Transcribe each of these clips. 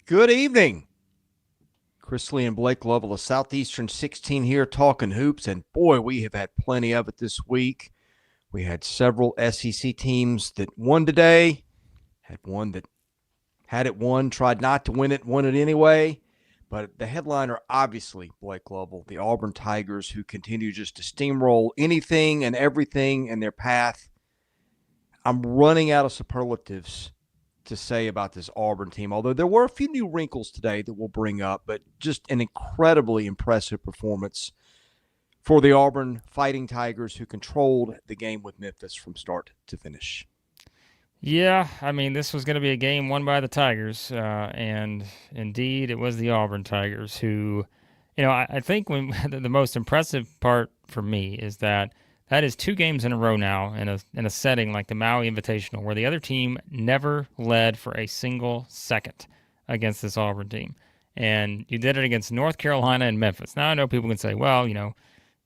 Good evening. Lee and Blake Lovell of Southeastern 16 here talking hoops, and boy, we have had plenty of it this week. We had several SEC teams that won today, had one that had it won, tried not to win it anyway. But the headliner, obviously, Blake Lovell, the Auburn Tigers, who continue just to steamroll anything and everything in their path. I'm running out of superlatives to say about this Auburn team, although there were a few new wrinkles today that we'll bring up, but just an incredibly impressive performance for the Auburn Fighting Tigers, who controlled the game with Memphis from start to finish. Yeah, I mean, this was going to be a game won by the Tigers, and indeed it was the Auburn Tigers who, I think when the most impressive part for me is that is two games in a row now in a setting like the Maui Invitational, where the other team never led for a single second against this Auburn team. And you did it against North Carolina and Memphis. Now, I know people can say, well,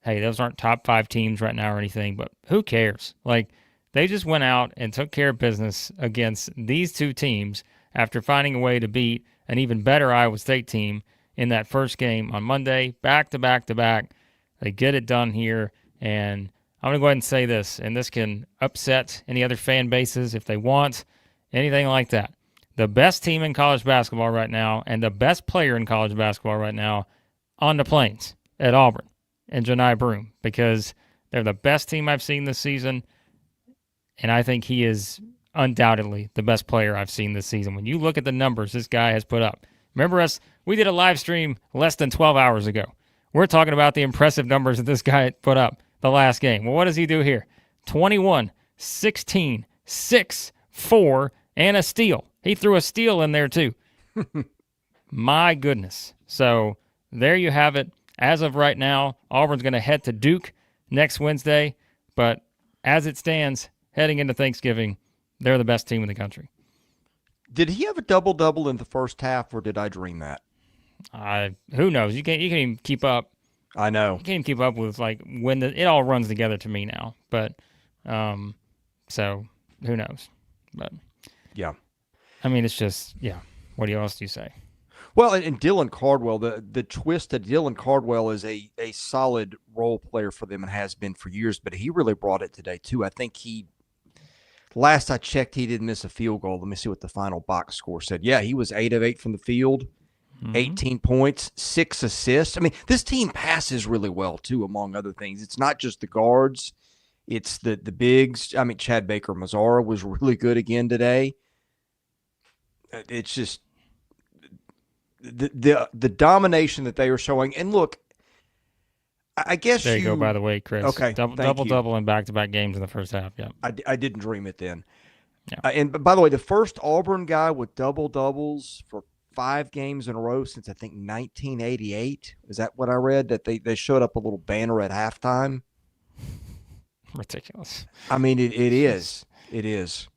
hey, those aren't top 5 teams right now or anything, but who cares? Like, they just went out and took care of business against these two teams after finding a way to beat an even better Iowa State team in that first game on Monday, back to back to back. They get it done here, and I'm going to go ahead and say this, and this can upset any other fan bases if they want, anything like that. The best team in college basketball right now and the best player in college basketball right now on the Plains at Auburn and Johni Broome, because they're the best team I've seen this season, and I think he is undoubtedly the best player I've seen this season. When you look at the numbers this guy has put up, remember us, we did a live stream less than 12 hours ago. We're talking about the impressive numbers that this guy put up the last game. Well, what does he do here? 21, 16, 6, 4, and a steal. He threw a steal in there too. My goodness. So there you have it. As of right now, Auburn's going to head to Duke next Wednesday. But as it stands, heading into Thanksgiving, they're the best team in the country. Did he have a double-double in the first half, or did I dream that? Who knows? You can't even keep up. I know. You can't even keep up with like when it all runs together to me now. But so who knows? But yeah, I mean, it's just What else do you say? Well, and Dylan Cardwell, the twist that Dylan Cardwell is a solid role player for them and has been for years, but he really brought it today too. I think last I checked, he didn't miss a field goal. Let me see what the final box score said. Yeah, he was 8 of 8 from the field. 18 points, 6 assists. I mean, this team passes really well, too, among other things. It's not just the guards. It's the bigs. I mean, Chad Baker-Mazara was really good again today. It's just the domination that they are showing. And, look, I guess there you go, by the way, Chris. Okay, double in back-to-back games in the first half, yeah. I didn't dream it then. Yeah. And, by the way, the first Auburn guy with double-doubles for 5 games in a row since I think 1988. Is that what I read? That they showed up a little banner at halftime. Ridiculous. I mean, it is. It is.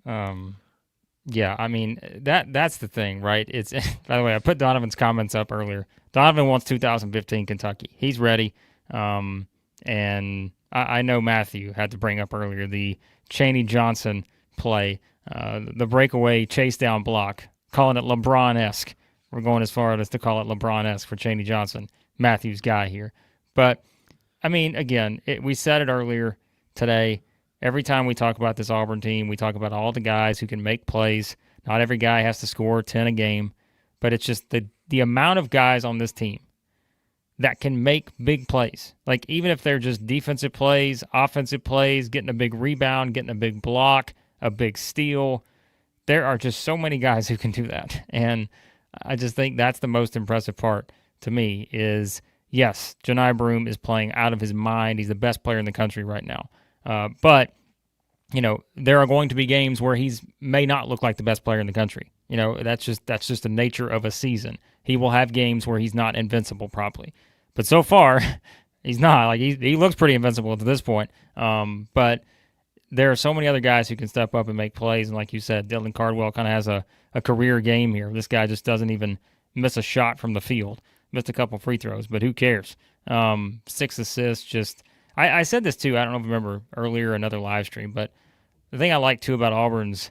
Yeah, I mean that's the thing, right? It's by the way, I put Donovan's comments up earlier. Donovan wants 2015 Kentucky. He's ready. And I know Matthew had to bring up earlier the Chaney Johnson play, the breakaway chase down block. Calling it LeBron-esque. We're going as far as to call it LeBron-esque for Chaney Johnson, Matthew's guy here. But, I mean, again, we said it earlier today. Every time we talk about this Auburn team, we talk about all the guys who can make plays. Not every guy has to score 10 a game. But it's just the amount of guys on this team that can make big plays. Like, even if they're just defensive plays, offensive plays, getting a big rebound, getting a big block, a big steal. There are just so many guys who can do that. And I just think that's the most impressive part to me is, yes, Johni Broome is playing out of his mind. He's the best player in the country right now. But, there are going to be games where he's may not look like the best player in the country. That's just the nature of a season. He will have games where he's not invincible probably. But so far, he's not. Like he looks pretty invincible to this point. But there are so many other guys who can step up and make plays. And like you said, Dylan Cardwell kind of has a career game here. This guy just doesn't even miss a shot from the field. Missed a couple free throws, but who cares? 6 assists. Just I said this too. I don't know if you remember earlier, another live stream. But the thing I like too about Auburn's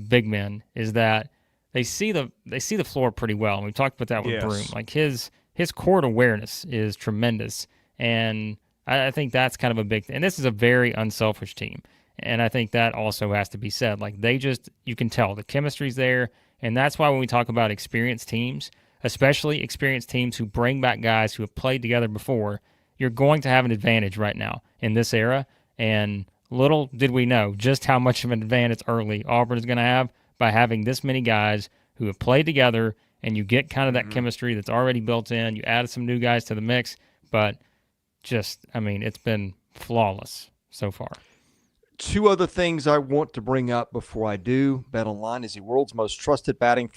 big men is that they see the floor pretty well. And we've talked about that with Broom. Yes. Like his court awareness is tremendous, and I think that's kind of a big thing. And this is a very unselfish team, and I think that also has to be said. Like you can tell the chemistry's there, and that's why when we talk about experienced teams, especially experienced teams who bring back guys who have played together before, you're going to have an advantage right now in this era. And little did we know just how much of an advantage early Auburn is going to have by having this many guys who have played together, and you get kind of that chemistry that's already built in. You added some new guys to the mix, but it's been flawless so far. Two other things I want to bring up before I do. BetOnline is the world's most trusted betting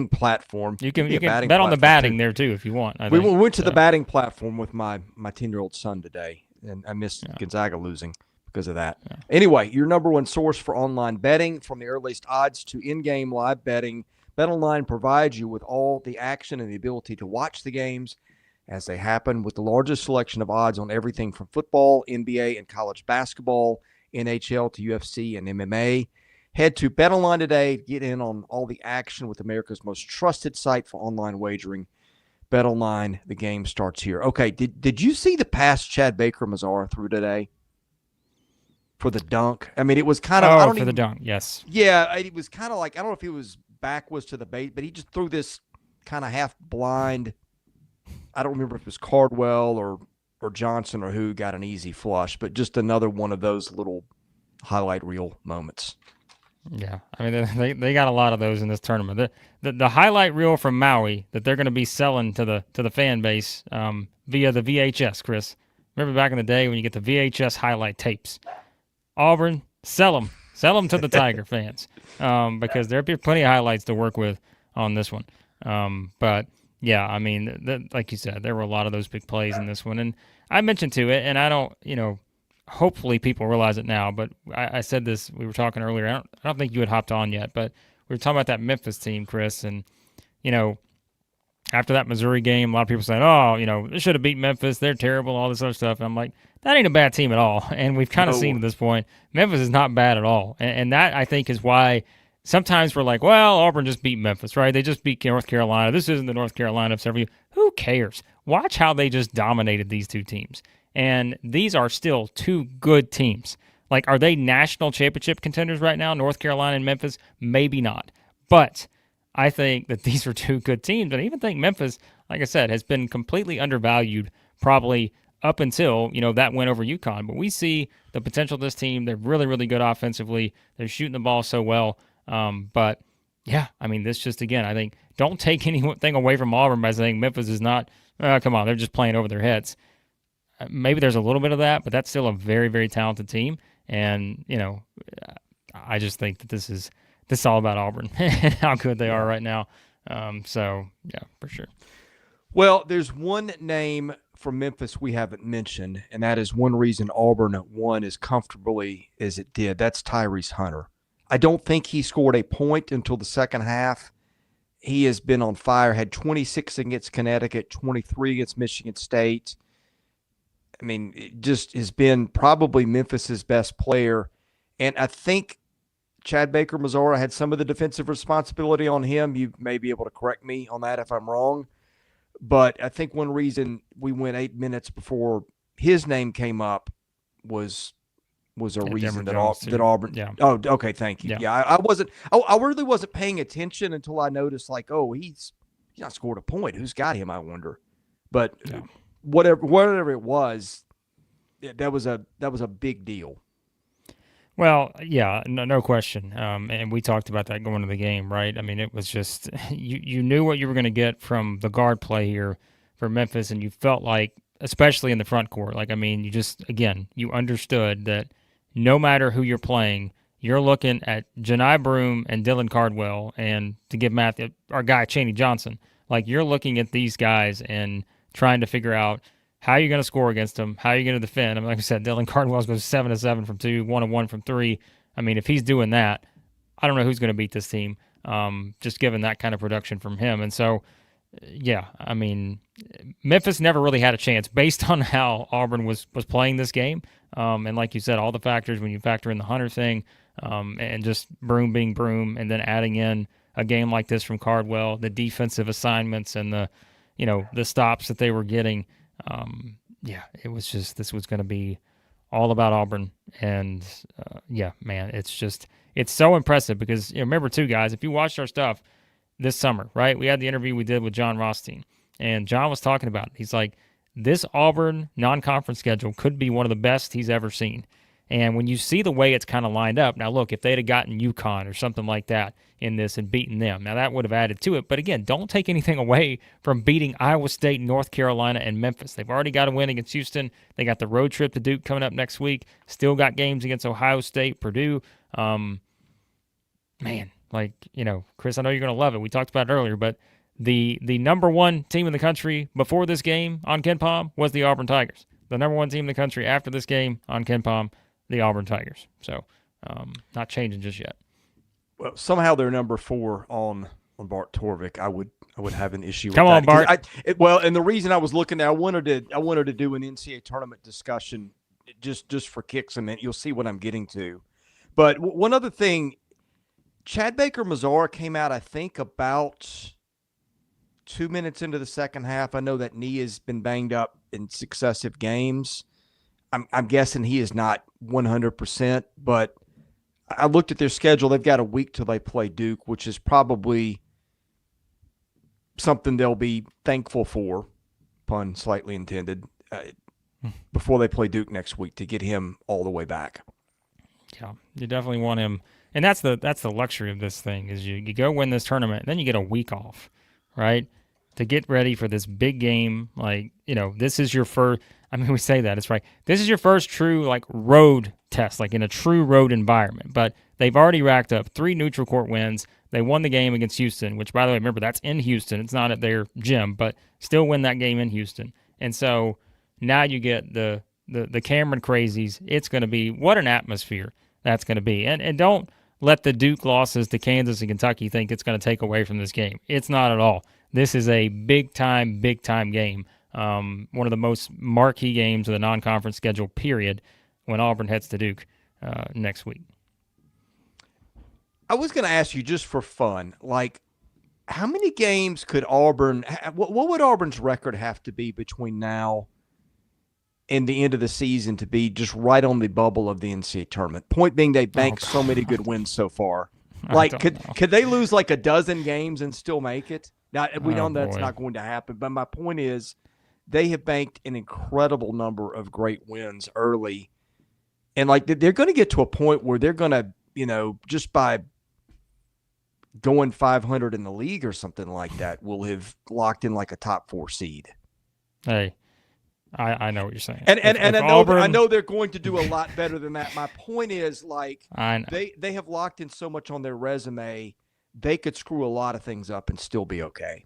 platform. You can bet on the batting there too if you want. We went to the batting platform with my 10-year-old son today, and I missed Gonzaga losing because of that. Yeah. Anyway, your number one source for online betting, from the earliest odds to in-game live betting, BetOnline provides you with all the action and the ability to watch the games as they happen, with the largest selection of odds on everything from football, NBA, and college basketball, NHL to UFC and MMA. Head to BetOnline today to get in on all the action with America's most trusted site for online wagering. BetOnline, the game starts here. Okay, did you see the pass Chad Baker-Mazara threw today for the dunk? I mean, it was kind of the dunk, yes. Yeah, it was kind of like, I don't know if he was backwards to the bait, but he just threw this kind of half blind. I don't remember if it was Cardwell or Johnson or who got an easy flush, but just another one of those little highlight reel moments. Yeah, I mean they got a lot of those in this tournament. The highlight reel from Maui that they're going to be selling to the fan base via the VHS. Chris, remember back in the day when you get the VHS highlight tapes? Auburn, sell them to the Tiger fans because there'll be plenty of highlights to work with on this one. But yeah, I mean, like you said, there were a lot of those big plays in this one, and I mentioned to it, and I don't, hopefully people realize it now, but I said this, we were talking earlier, I don't think you had hopped on yet, but we were talking about that Memphis team, Chris, and, after that Missouri game, a lot of people said, they should have beat Memphis, they're terrible, all this other stuff, and I'm like, that ain't a bad team at all, and we've kind of seen at this point, Memphis is not bad at all, and that, I think, is why sometimes we're like, well, Auburn just beat Memphis, right? They just beat North Carolina. This isn't the North Carolina of several years. Who cares? Watch how they just dominated these two teams. And these are still two good teams. Like, are they national championship contenders right now, North Carolina and Memphis? Maybe not. But I think that these are two good teams. And I even think Memphis, like I said, has been completely undervalued probably up until, that win over UConn. But we see the potential of this team. They're really, really good offensively. They're shooting the ball so well. But yeah, I mean, this just, again, I think don't take anything away from Auburn by saying Memphis is not, come on, they're just playing over their heads. Maybe there's a little bit of that, but that's still a very, very talented team. And, I just think that this is all about Auburn and how good they are right now. So, yeah, for sure. Well, there's one name from Memphis we haven't mentioned, and that is one reason Auburn won as comfortably as it did. That's Tyrese Hunter. I don't think he scored a point until the second half. He has been on fire, had 26 against Connecticut, 23 against Michigan State. I mean, it just has been probably Memphis's best player. And I think Chad Baker-Mazara had some of the defensive responsibility on him. You may be able to correct me on that if I'm wrong. But I think one reason we went 8 minutes before his name came up was a reason that Auburn. Yeah. Oh, okay. Thank you. Yeah, I really wasn't paying attention until I noticed, like, oh, he's not scored a point. Who's got him? I wonder. But whatever it was, that was a big deal. Well, yeah, no question. And we talked about that going to the game, right? I mean, it was just you knew what you were going to get from the guard play here for Memphis, and you felt like, especially in the front court, like, I mean, you understood that no matter who you're playing, you're looking at Janai Broom and Dylan Cardwell, and to give Matthew, our guy Chaney Johnson, like, you're looking at these guys and trying to figure out how you're going to score against them, how you're going to defend. I mean, like I said, Dylan Cardwell goes 7-7 from 2, 1-1 from 3. I mean, if he's doing that, I don't know who's going to beat this team, just given that kind of production from him. And so, yeah, I mean, Memphis never really had a chance based on how Auburn was playing this game. And like you said, all the factors, when you factor in the Hunter thing, and just Broom being Broom, and then adding in a game like this from Cardwell, the defensive assignments and the stops that they were getting. It was just, this was going to be all about Auburn. And man, it's so impressive because remember too, guys, if you watched our stuff this summer, right? We had the interview we did with John Rothstein, and John was talking about it. He's like, this Auburn non-conference schedule could be one of the best he's ever seen. And when you see the way it's kind of lined up, now look, if they'd have gotten UConn or something like that in this and beaten them, now that would have added to it. But again, don't take anything away from beating Iowa State, North Carolina, and Memphis. They've already got a win against Houston. They got the road trip to Duke coming up next week. Still got games against Ohio State, Purdue. Chris, I know you're going to love it. We talked about it earlier, but the number one team in the country before this game on KenPom was the Auburn Tigers. The number one team in the country after this game on KenPom, the Auburn Tigers. So not changing just yet. Well, somehow they're number 4 on Bart Torvik. I would have an issue with Come that. on, Bart. And the reason I was looking at, I wanted to do an NCAA tournament discussion just for kicks a minute. You'll see what I'm getting to. But one other thing, Chad Baker-Mazara came out, I think, about 2 minutes into the second half. I know that knee has been banged up in successive games. I'm guessing he is not 100%, but I looked at their schedule. They've got a week till they play Duke, which is probably something they'll be thankful for, pun slightly intended, before they play Duke next week to get him all the way back. Yeah, you definitely want him. And that's the luxury of this thing is you go win this tournament, then you get a week off, right, to get ready for this big game. Like, this is your first – I mean, we say that. It's right. This is your first true, road test, in a true road environment. But they've already racked up 3 neutral court wins. They won the game against Houston, which, by the way, remember, that's in Houston. It's not at their gym, but still win that game in Houston. And so now you get the Cameron crazies. It's going to be – what an atmosphere that's going to be. And don't let the Duke losses to Kansas and Kentucky think it's going to take away from this game. It's not at all. This is a big-time game. One of the most marquee games of the non-conference schedule, period, when Auburn heads to Duke next week. I was going to ask you just for fun, how many games could Auburn – what would Auburn's record have to be between now and the end of the season to be just right on the bubble of the NCAA tournament? Point being, they banked so many good wins so far. Could they lose a dozen games and still make it? Now, we know that's not going to happen, but my point is they have banked an incredible number of great wins early. And, they're going to get to a point where they're going to, just by going 500 in the league or something like that, will have locked in a top 4 seed. Hey, I know what you're saying. And I know they're going to do a lot better than that. My point is, they have locked in so much on their resume, they could screw a lot of things up and still be okay.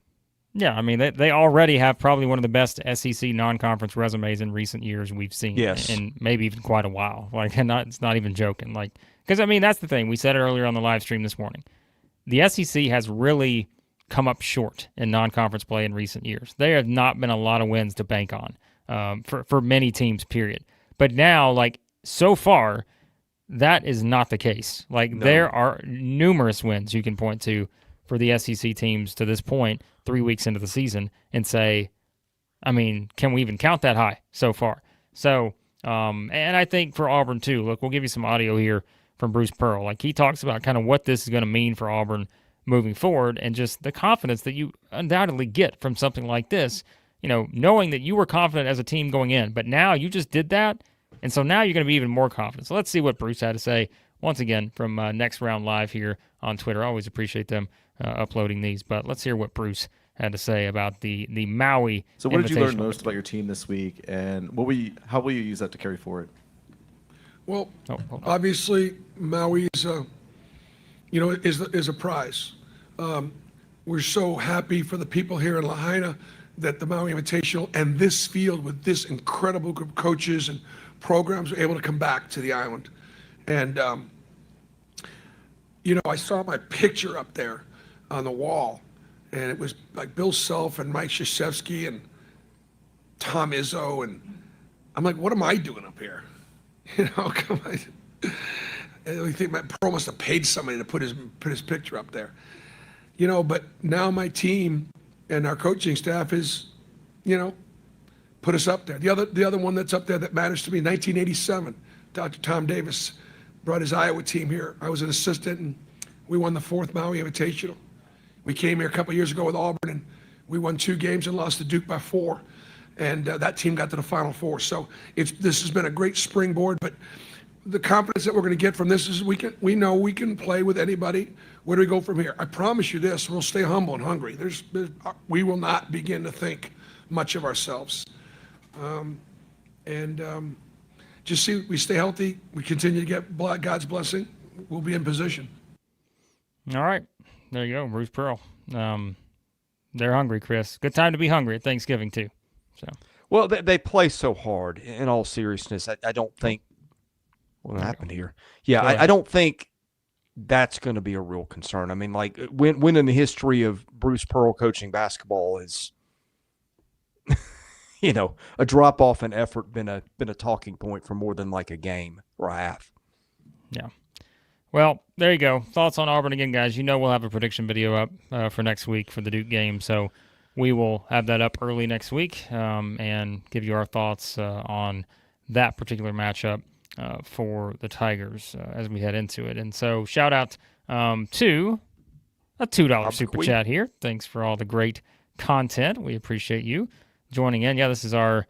Yeah, I mean, they already have probably one of the best SEC non-conference resumes in recent years we've seen. Yes. In maybe even quite a while. It's not even joking. Because, I mean, that's the thing. We said it earlier on the live stream this morning. The SEC has really come up short in non-conference play in recent years. There have not been a lot of wins to bank on for many teams, period. But now, so far, that is not the case. No. There are numerous wins you can point to for the SEC teams to this point, 3 weeks into the season, and say, I mean, can we even count that high so far? So, and I think for Auburn too, look, we'll give you some audio here from Bruce Pearl. He talks about kind of what this is going to mean for Auburn moving forward and just the confidence that you undoubtedly get from something like this, knowing that you were confident as a team going in, but now you just did that, and so now you're going to be even more confident. So let's see what Bruce had to say, once again, from Next Round Live here on Twitter. I always appreciate them uploading these, but let's hear what Bruce had to say about the Maui. So what did you learn most about your team this week, and how will you use that to carry forward? Well, obviously Maui is a prize. We're so happy for the people here in Lahaina that the Maui Invitational and this field with this incredible group of coaches and programs were able to come back to the island. And I saw my picture up there on the wall, and it was Bill Self and Mike Krzyzewski and Tom Izzo, and I'm like, what am I doing up here? Come on. I think Matt Pearl must have paid somebody to put his picture up there. But now my team and our coaching staff is, put us up there. The other one that's up there that matters to me, 1987, Dr. Tom Davis brought his Iowa team here. I was an assistant, and we won the 4th Maui Invitational. We came here a couple years ago with Auburn, and we won 2 games and lost to Duke by 4. And that team got to the Final Four. So this has been a great springboard. But the confidence that we're going to get from this is we know we can play with anybody. Where do we go from here? I promise you this: we'll stay humble and hungry. We will not begin to think much of ourselves. Just see we stay healthy. We continue to get God's blessing. We'll be in position. All right, there you go, Bruce Pearl. They're hungry, Chris. Good time to be hungry at Thanksgiving too. So. Well, they play so hard. In all seriousness, I don't think what happened here. Yeah, I don't think that's going to be a real concern. I mean, like when in the history of Bruce Pearl coaching basketball is, a drop off in effort been a talking point for more than like a game or a half. Yeah. Well, there you go. Thoughts on Auburn again, guys. We'll have a prediction video up for next week for the Duke game, so we will have that up early next week and give you our thoughts on that particular matchup for the Tigers as we head into it. And so shout out to a $2 super chat here. Thanks for all the great content. We appreciate you joining in. Yeah, this is our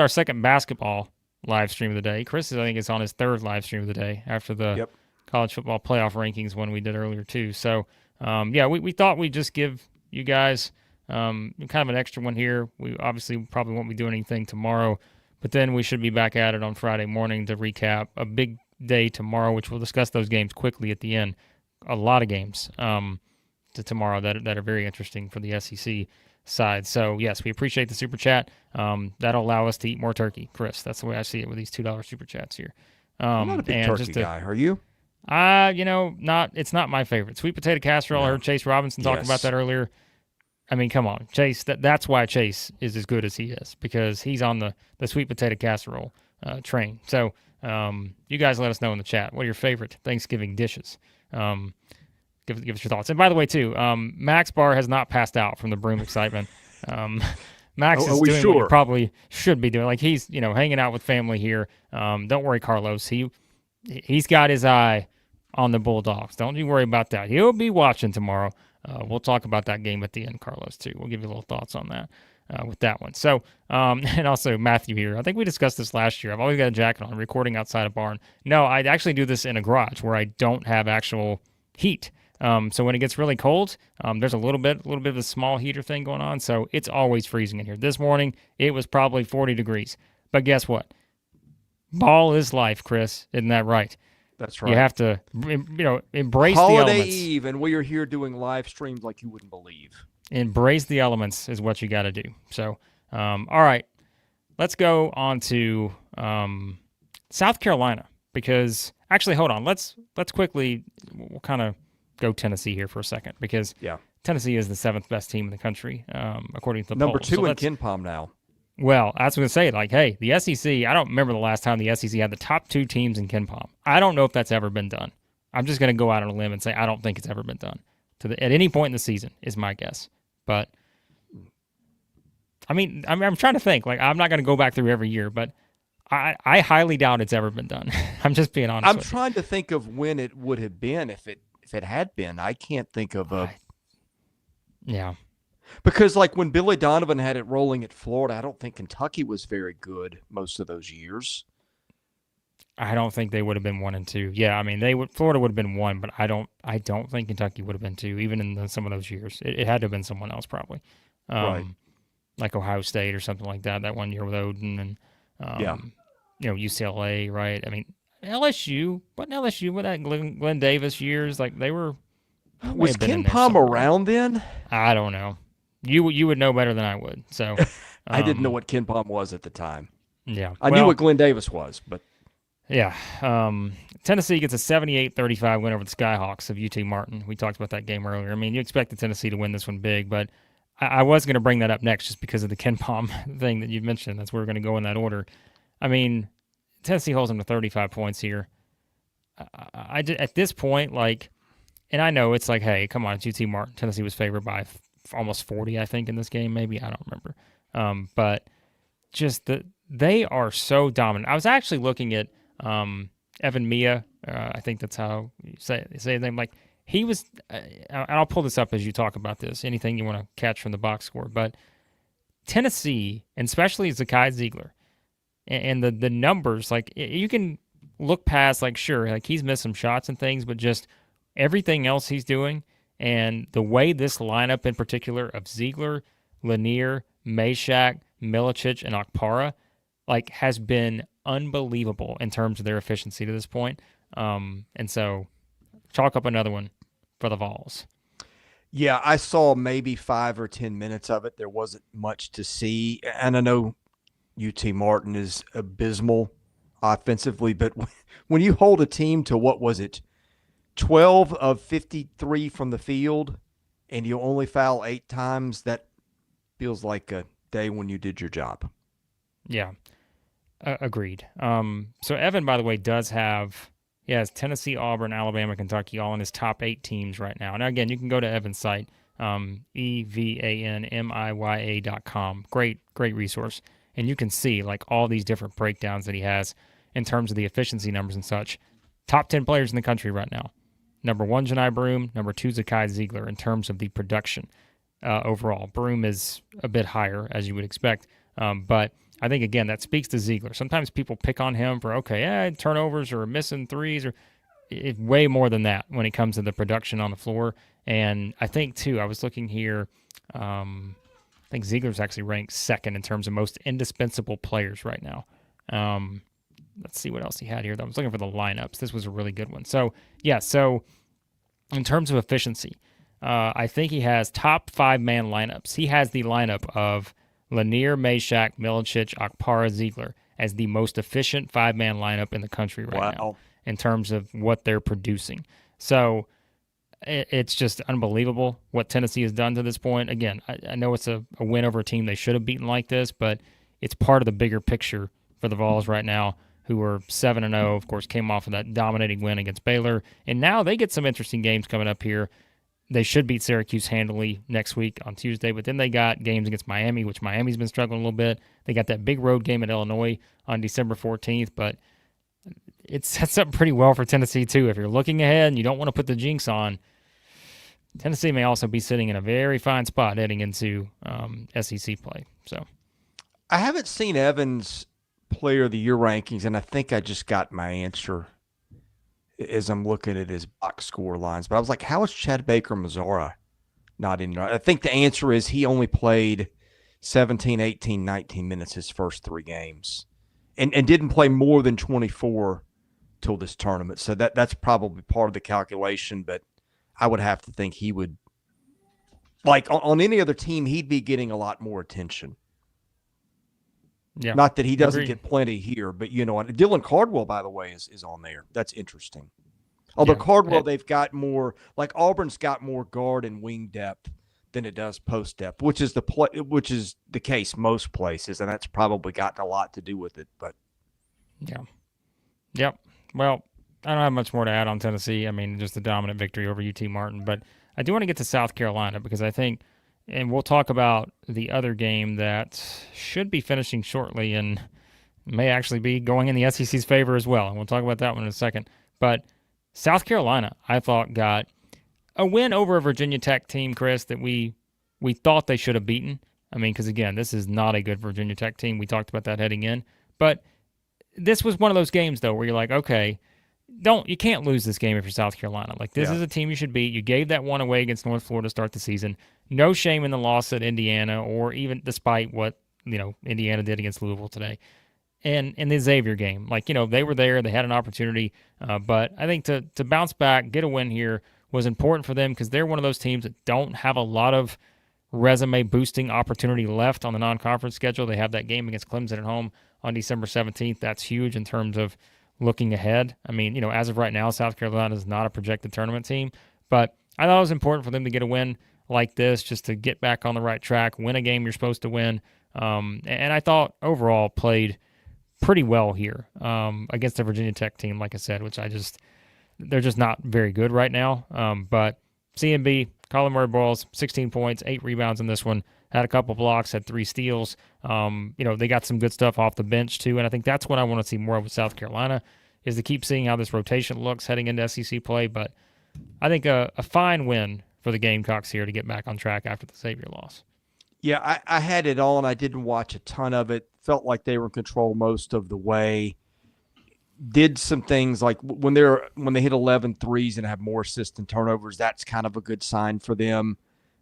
second basketball live stream of the day. Chris, I think, is on his 3rd live stream of the day after the college football playoff rankings one we did earlier too. So, we thought we'd just give you guys kind of an extra one here. We obviously probably won't be doing anything tomorrow, but then we should be back at it on Friday morning to recap a big day tomorrow, which we'll discuss those games quickly at the end. A lot of games to tomorrow that are very interesting for the SEC side. So, yes, we appreciate the super chat. That'll allow us to eat more turkey, Chris. That's the way I see it with these $2 super chats here. I'm not a big turkey guy. Are you? It's not my favorite. Sweet potato casserole. No. I heard Chase Robinson talking about that earlier. I mean, come on, Chase. That's why Chase is as good as he is, because he's on the sweet potato casserole train. So, you guys let us know in the chat what are your favorite Thanksgiving dishes. Give us your thoughts. And by the way, too, Max Barr has not passed out from the broom excitement. Max is doing what he probably should be doing. Like, he's hanging out with family here. Don't worry, Carlos. He's got his eye on the Bulldogs. Don't you worry about that. He'll be watching tomorrow. We'll talk about that game at the end, Carlos, too. We'll give you a little thoughts on that with that one. So, and also Matthew here. I think we discussed this last year. I've always got a jacket on, recording outside a barn. No, I actually do this in a garage where I don't have actual heat. So when it gets really cold, there's a little bit of a small heater thing going on. So it's always freezing in here. This morning, it was probably 40 degrees. But guess what? Ball is life, Chris. Isn't that right? That's right. You have to, embrace Holiday the elements. Eve, and we are here doing live streams like you wouldn't believe. Embrace the elements is what you got to do. So, all right, let's go on to South Carolina, because actually, hold on. Let's quickly, we'll kind of go Tennessee here for a second, because Tennessee is the 7th best team in the country, according to the Number polls. 2 in KenPom now. Well, I was going to say, hey, the SEC, I don't remember the last time the SEC had the top 2 teams in KenPom. I don't know if that's ever been done. I'm just going to go out on a limb and say I don't think it's ever been done at any point in the season, is my guess. But, I mean, I'm trying to think. I'm not going to go back through every year, but I highly doubt it's ever been done. I'm just being honest. I'm trying to think of when it would have been if it had been. I can't think of a... Yeah. Because, when Billy Donovan had it rolling at Florida, I don't think Kentucky was very good most of those years. I don't think they would have been 1 and 2. Yeah, I mean, Florida would have been 1, but I don't think Kentucky would have been 2, even in some of those years. It had to have been someone else probably, right? Like Ohio State or something like that. That one year with Odin and UCLA, right? I mean, LSU, with that Glenn Davis years, they were. Was KenPom around then? I don't know. You would know better than I would. So I didn't know what KenPom was at the time. Yeah, I knew what Glenn Davis was, but yeah. Tennessee gets a 78-35 win over the Skyhawks of UT Martin. We talked about that game earlier. I mean, you expected Tennessee to win this one big, but I was going to bring that up next just because of the KenPom thing that you mentioned. That's where we're going to go in that order. I mean, Tennessee holds them to 35 points here. At this point, and I know it's like, hey, come on, it's UT Martin. Tennessee was favored by almost 40, I think, in this game, maybe. I don't remember. But just they are so dominant. I was actually looking at Evan Mia. I think that's how you say his name. Like, he was, and I'll pull this up as you talk about this, anything you want to catch from the box score. But Tennessee, and especially Zakai Ziegler, and the numbers, like, you can look past, like, sure, like, he's missed some shots and things, but just everything else he's doing, and the way this lineup in particular of Ziegler, Lanier, Meshack, Milicic, and Okpara, like, has been unbelievable in terms of their efficiency to this point. And so chalk up another one for the Vols. Yeah, I saw maybe 5 or 10 minutes of it. There wasn't much to see. And I know UT Martin is abysmal offensively, but when you hold a team to, what was it, 12 of 53 from the field, and you only foul 8 times, that feels like a day when you did your job. Yeah, agreed. So Evan, by the way, he has Tennessee, Auburn, Alabama, Kentucky all in his top 8 teams right now. Now, again, you can go to Evan's site, evanmiya.com. Great resource. And you can see, like, all these different breakdowns that he has in terms of the efficiency numbers and such. Top 10 players in the country right now. Number 1, Janai Broome. Number 2, Zakai Ziegler in terms of the production overall. Broome is a bit higher, as you would expect. But I think, again, that speaks to Ziegler. Sometimes people pick on him for, turnovers or missing threes, or way more than that when it comes to the production on the floor. And I think, too, I was looking here, I think Ziegler's actually ranked 2nd in terms of most indispensable players right now. Let's see what else he had here. I was looking for the lineups. This was a really good one. So, yeah, in terms of efficiency, I think he has top 5-man lineups. He has the lineup of Lanier, Meshack, Milicic, Okpara, Ziegler as the most efficient 5-man lineup in the country right now in terms of what they're producing. So it's just unbelievable what Tennessee has done to this point. Again, I know it's a win over a team they should have beaten like this, but it's part of the bigger picture for the Vols right now, who are 7-0, of course, came off of that dominating win against Baylor. And now they get some interesting games coming up here. They should beat Syracuse handily next week on Tuesday, but then they got games against Miami, which Miami's been struggling a little bit. They got that big road game at Illinois on December 14th, but it sets up pretty well for Tennessee, too. If you're looking ahead and you don't want to put the jinx on, Tennessee may also be sitting in a very fine spot heading into SEC play. So, I haven't seen Evans' Player of the Year rankings, and I think I just got my answer as I'm looking at his box score lines. But I was like, how is Chad Baker-Mazara not in there? I think the answer is he only played 17, 18, 19 minutes his first 3 games and didn't play more than 24 till this tournament. So that's probably part of the calculation, but I would have to think he would, like, on any other team, he'd be getting a lot more attention. Yeah. Not that he doesn't get plenty here, but, Dylan Cardwell, by the way, is on there. That's interesting. Although Cardwell, they've got more, like, Auburn's got more guard and wing depth than it does post depth, which is the case most places, and that's probably gotten a lot to do with it. But yep. Well, I don't have much more to add on Tennessee. I mean, just a dominant victory over UT Martin. But I do want to get to South Carolina because I think, and we'll talk about the other game that should be finishing shortly and may actually be going in the SEC's favor as well. And we'll talk about that one in a second. But South Carolina, I thought, got a win over a Virginia Tech team, Chris, that we thought they should have beaten. I mean, because, again, this is not a good Virginia Tech team. We talked about that heading in. But this was one of those games, though, where you're like, okay, you can't lose this game if you're South Carolina. Like, this is a team you should beat. You gave that one away against North Florida to start the season. No shame in the loss at Indiana, or even despite what, Indiana did against Louisville today. And in the Xavier game, like, they were there. They had an opportunity. But I think to bounce back, get a win here was important for them because they're one of those teams that don't have a lot of resume-boosting opportunity left on the non-conference schedule. They have that game against Clemson at home on December 17th. That's huge in terms of looking ahead. I mean, as of right now, South Carolina is not a projected tournament team, but I thought it was important for them to get a win like this just to get back on the right track, win a game you're supposed to win. And I thought overall played pretty well here against the Virginia Tech team, like I said, which I they're just not very good right now. But CMB, Colin Murray Boyles, 16 points, 8 rebounds in this one, had a couple blocks, had 3 steals. They got some good stuff off the bench too, and I think that's what I want to see more of with South Carolina, is to keep seeing how this rotation looks heading into SEC play. But I think a fine win for the Gamecocks here to get back on track after the Xavier loss. Yeah, I had it on. I didn't watch a ton of it. Felt like they were in control most of the way. Did some things like when they hit 11 threes and have more assists and turnovers, that's kind of a good sign for them.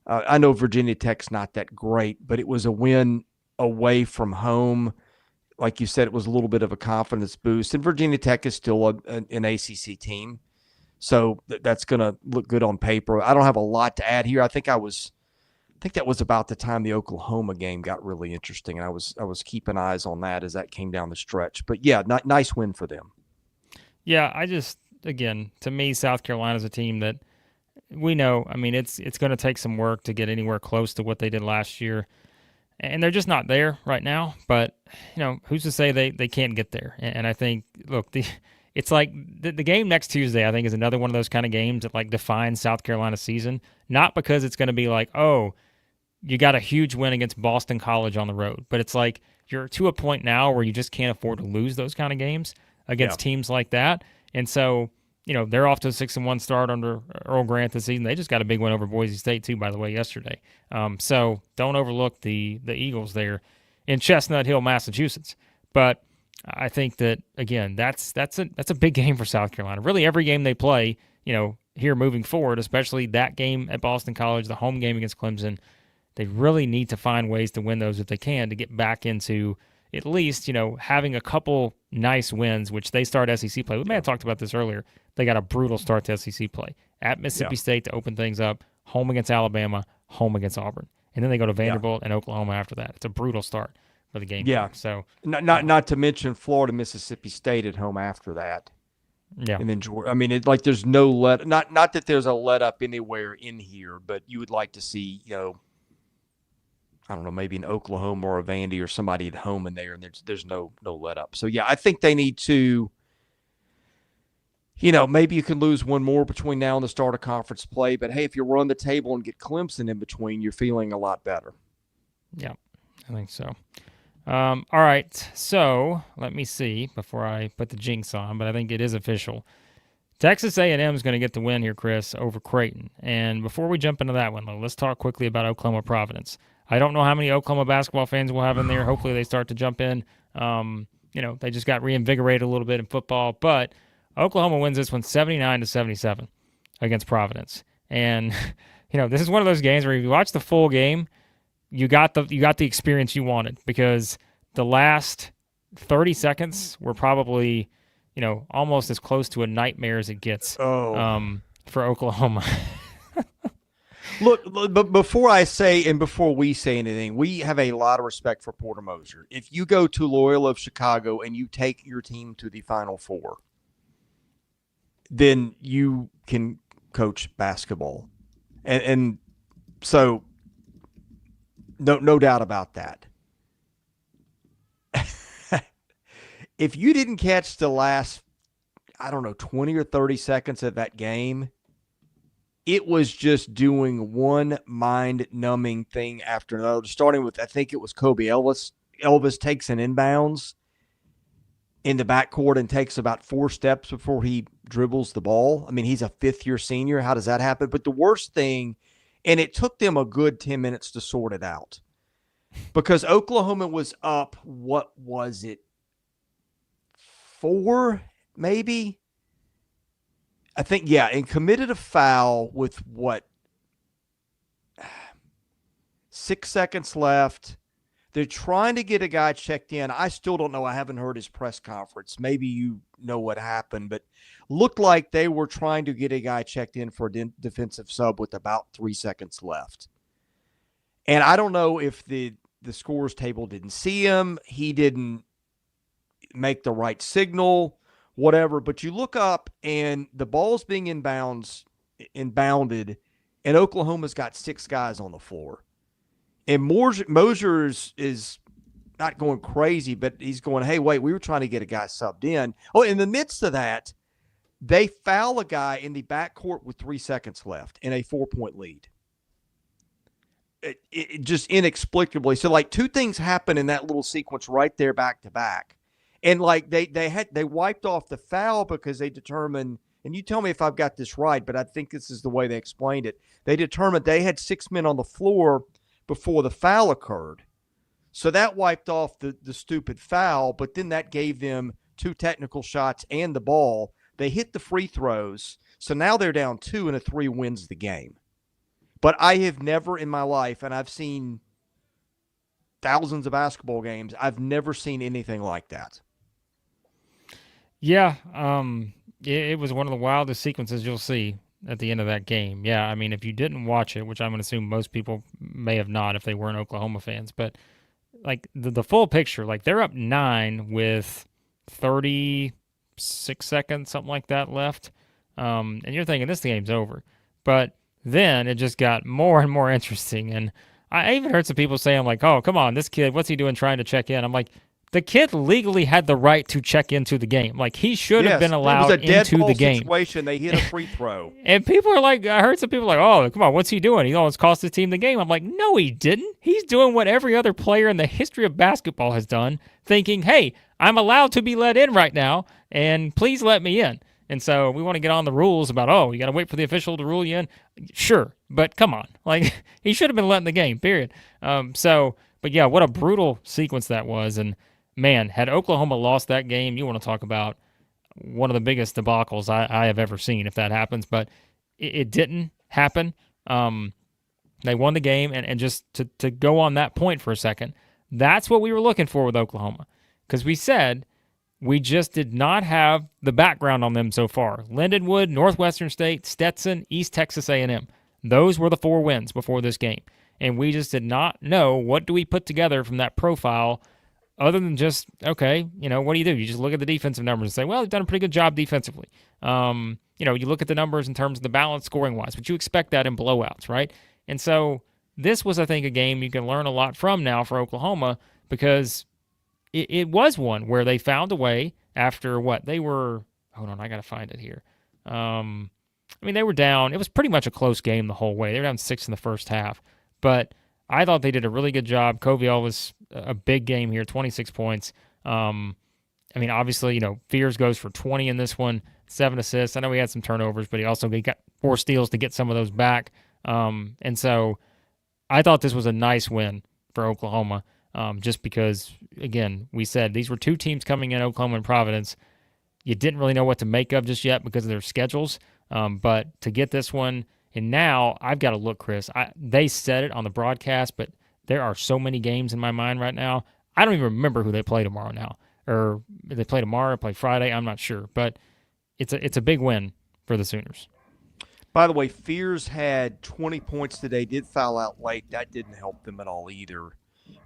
I know Virginia Tech's not that great, but it was a win away from home. Like you said, it was a little bit of a confidence boost. And Virginia Tech is still an ACC team, so that's going to look good on paper. I don't have a lot to add here. I think that was about the time the Oklahoma game got really interesting, and I was keeping eyes on that as that came down the stretch. But yeah, nice win for them. Yeah, again, to me, South Carolina's a team that we know. I mean, it's going to take some work to get anywhere close to what they did last year, and they're just not there right now. But who's to say they can't get there? And I think, look, it's like the game next Tuesday, I think, is another one of those kind of games that like defines South Carolina's season. Not because it's going to be like, oh, you got a huge win against Boston College on the road, but it's like you're to a point now where you just can't afford to lose those kind of games against teams like that. And so, they're off to a 6-1 start under Earl Grant this season. They just got a big win over Boise State too, by the way, yesterday. So don't overlook the Eagles there in Chestnut Hill, Massachusetts. But I think that, again, that's a big game for South Carolina. Really, every game they play, here moving forward, especially that game at Boston College, the home game against Clemson, they really need to find ways to win those if they can to get back into at least, having a couple nice wins, which they start SEC play. We may have talked about this earlier. They got a brutal start to SEC play. At Mississippi State to open things up, home against Alabama, home against Auburn. And then they go to Vanderbilt and Oklahoma after that. It's a brutal start for the game. Yeah. So not to mention Florida, Mississippi State at home after that. Yeah. And then Georgia. I mean, it's like there's no not that there's a let up anywhere in here, but you would like to see, I don't know, maybe an Oklahoma or a Vandy or somebody at home in there, and there's no let up. So yeah, I think they need to, maybe you can lose one more between now and the start of conference play, but hey, if you run the table and get Clemson in between, you're feeling a lot better. Yeah, I think so. All right, so let me see before I put the jinx on, but I think it is official. Texas A&M is going to get the win here, Chris, over Creighton. And before we jump into that one, let's talk quickly about Oklahoma Providence. I don't know how many Oklahoma basketball fans we'll have in there. Hopefully they start to jump in. They just got reinvigorated a little bit in football. But Oklahoma wins this one 79-77 against Providence. And, this is one of those games where if you watch the full game, you got the experience you wanted, because the last 30 seconds were probably, almost as close to a nightmare as it gets for Oklahoma. Look, but before I say and before we say anything, we have a lot of respect for Porter Moser. If you go to Loyola of Chicago and you take your team to the Final Four, then you can coach basketball. And so no doubt about that. If you didn't catch the last, 20 or 30 seconds of that game, it was just doing one mind-numbing thing after another, starting with, I think it was Kobe Elvis. Elvis takes an inbounds in the backcourt and takes about 4 steps before he dribbles the ball. I mean, he's a fifth-year senior. How does that happen? But the worst thing, and it took them a good 10 minutes to sort it out, because Oklahoma was up, what was it, 4 maybe? I think, yeah, and committed a foul with 6 seconds left. They're trying to get a guy checked in. I still don't know. I haven't heard his press conference. Maybe you know what happened, but looked like they were trying to get a guy checked in for a defensive sub with about 3 seconds left. And I don't know if the scores table didn't see him. He didn't make the right signal, whatever. But you look up and the ball's being inbounded, and Oklahoma's got 6 guys on the floor. And Moser is not going crazy, but he's going, hey, wait, we were trying to get a guy subbed in. Oh, in the midst of that, They foul a guy in the backcourt with 3 seconds left in a 4-point lead. It just inexplicably. So like two things happen in that little sequence right there back to back. And like they wiped off the foul because they determined, and you tell me if I've got this right, but I think this is the way they explained it. They determined they had 6 men on the floor before the foul occurred. So that wiped off the stupid foul, but then that gave them 2 technical shots and the ball. They hit the free throws. So now they're down 2 and a 3 wins the game. But I have never in my life, and I've seen thousands of basketball games, I've never seen anything like that. Yeah, it was one of the wildest sequences you'll see at the end of that game. Yeah, I mean, if you didn't watch it, which I'm going to assume most people may have not if they weren't Oklahoma fans, but like the full picture, like they're up 9 with 36 seconds, something like that left. And you're thinking this game's over. But then it just got more and more interesting. And I even heard some people saying, like, oh, come on, this kid, what's he doing trying to check in? I'm like, the kid legally had the right to check into the game. Like, he should have been allowed into the game. It was a dead ball situation. They hit a free throw. And people are like, I heard some people like, oh, come on, what's he doing? He almost cost his team the game. I'm like, no, he didn't. He's doing what every other player in the history of basketball has done, thinking, hey, I'm allowed to be let in right now, and please let me in. And so we want to get on the rules about, oh, you got to wait for the official to rule you in. Sure, but come on. Like, he should have been let in the game, period. But yeah, what a brutal sequence that was. And, man, had Oklahoma lost that game, you want to talk about one of the biggest debacles I have ever seen if that happens. But it didn't happen. They won the game. And just to go on that point for a second, that's what we were looking for with Oklahoma. Because we said we just did not have the background on them so far. Lindenwood, Northwestern State, Stetson, East Texas A&M. Those were the 4 wins before this game. And we just did not know what do we put together from that profile other than just, okay, what do? You just look at the defensive numbers and say, well, they've done a pretty good job defensively. You look at the numbers in terms of the balance scoring-wise, but you expect that in blowouts, right? And so this was, I think, a game you can learn a lot from now for Oklahoma because it was one where they found a way after what? They were, hold on, I got to find it here. They were down. It was pretty much a close game the whole way. They were down 6 in the first half. But I thought they did a really good job. Koviel was a big game here, 26 points. Obviously, Fears goes for 20 in this one, 7 assists. I know he had some turnovers, but he also got 4 steals to get some of those back. And so I thought this was a nice win for Oklahoma, just because, again, we said these were 2 teams coming in, Oklahoma and Providence. You didn't really know what to make of just yet because of their schedules. But to get this one, and now I've got to look, Chris. They said it on the broadcast, but there are so many games in my mind right now. I don't even remember who they play tomorrow now. Or if they play tomorrow, play Friday, I'm not sure. But it's a big win for the Sooners. By the way, Fears had 20 points today, did foul out late. That didn't help them at all either.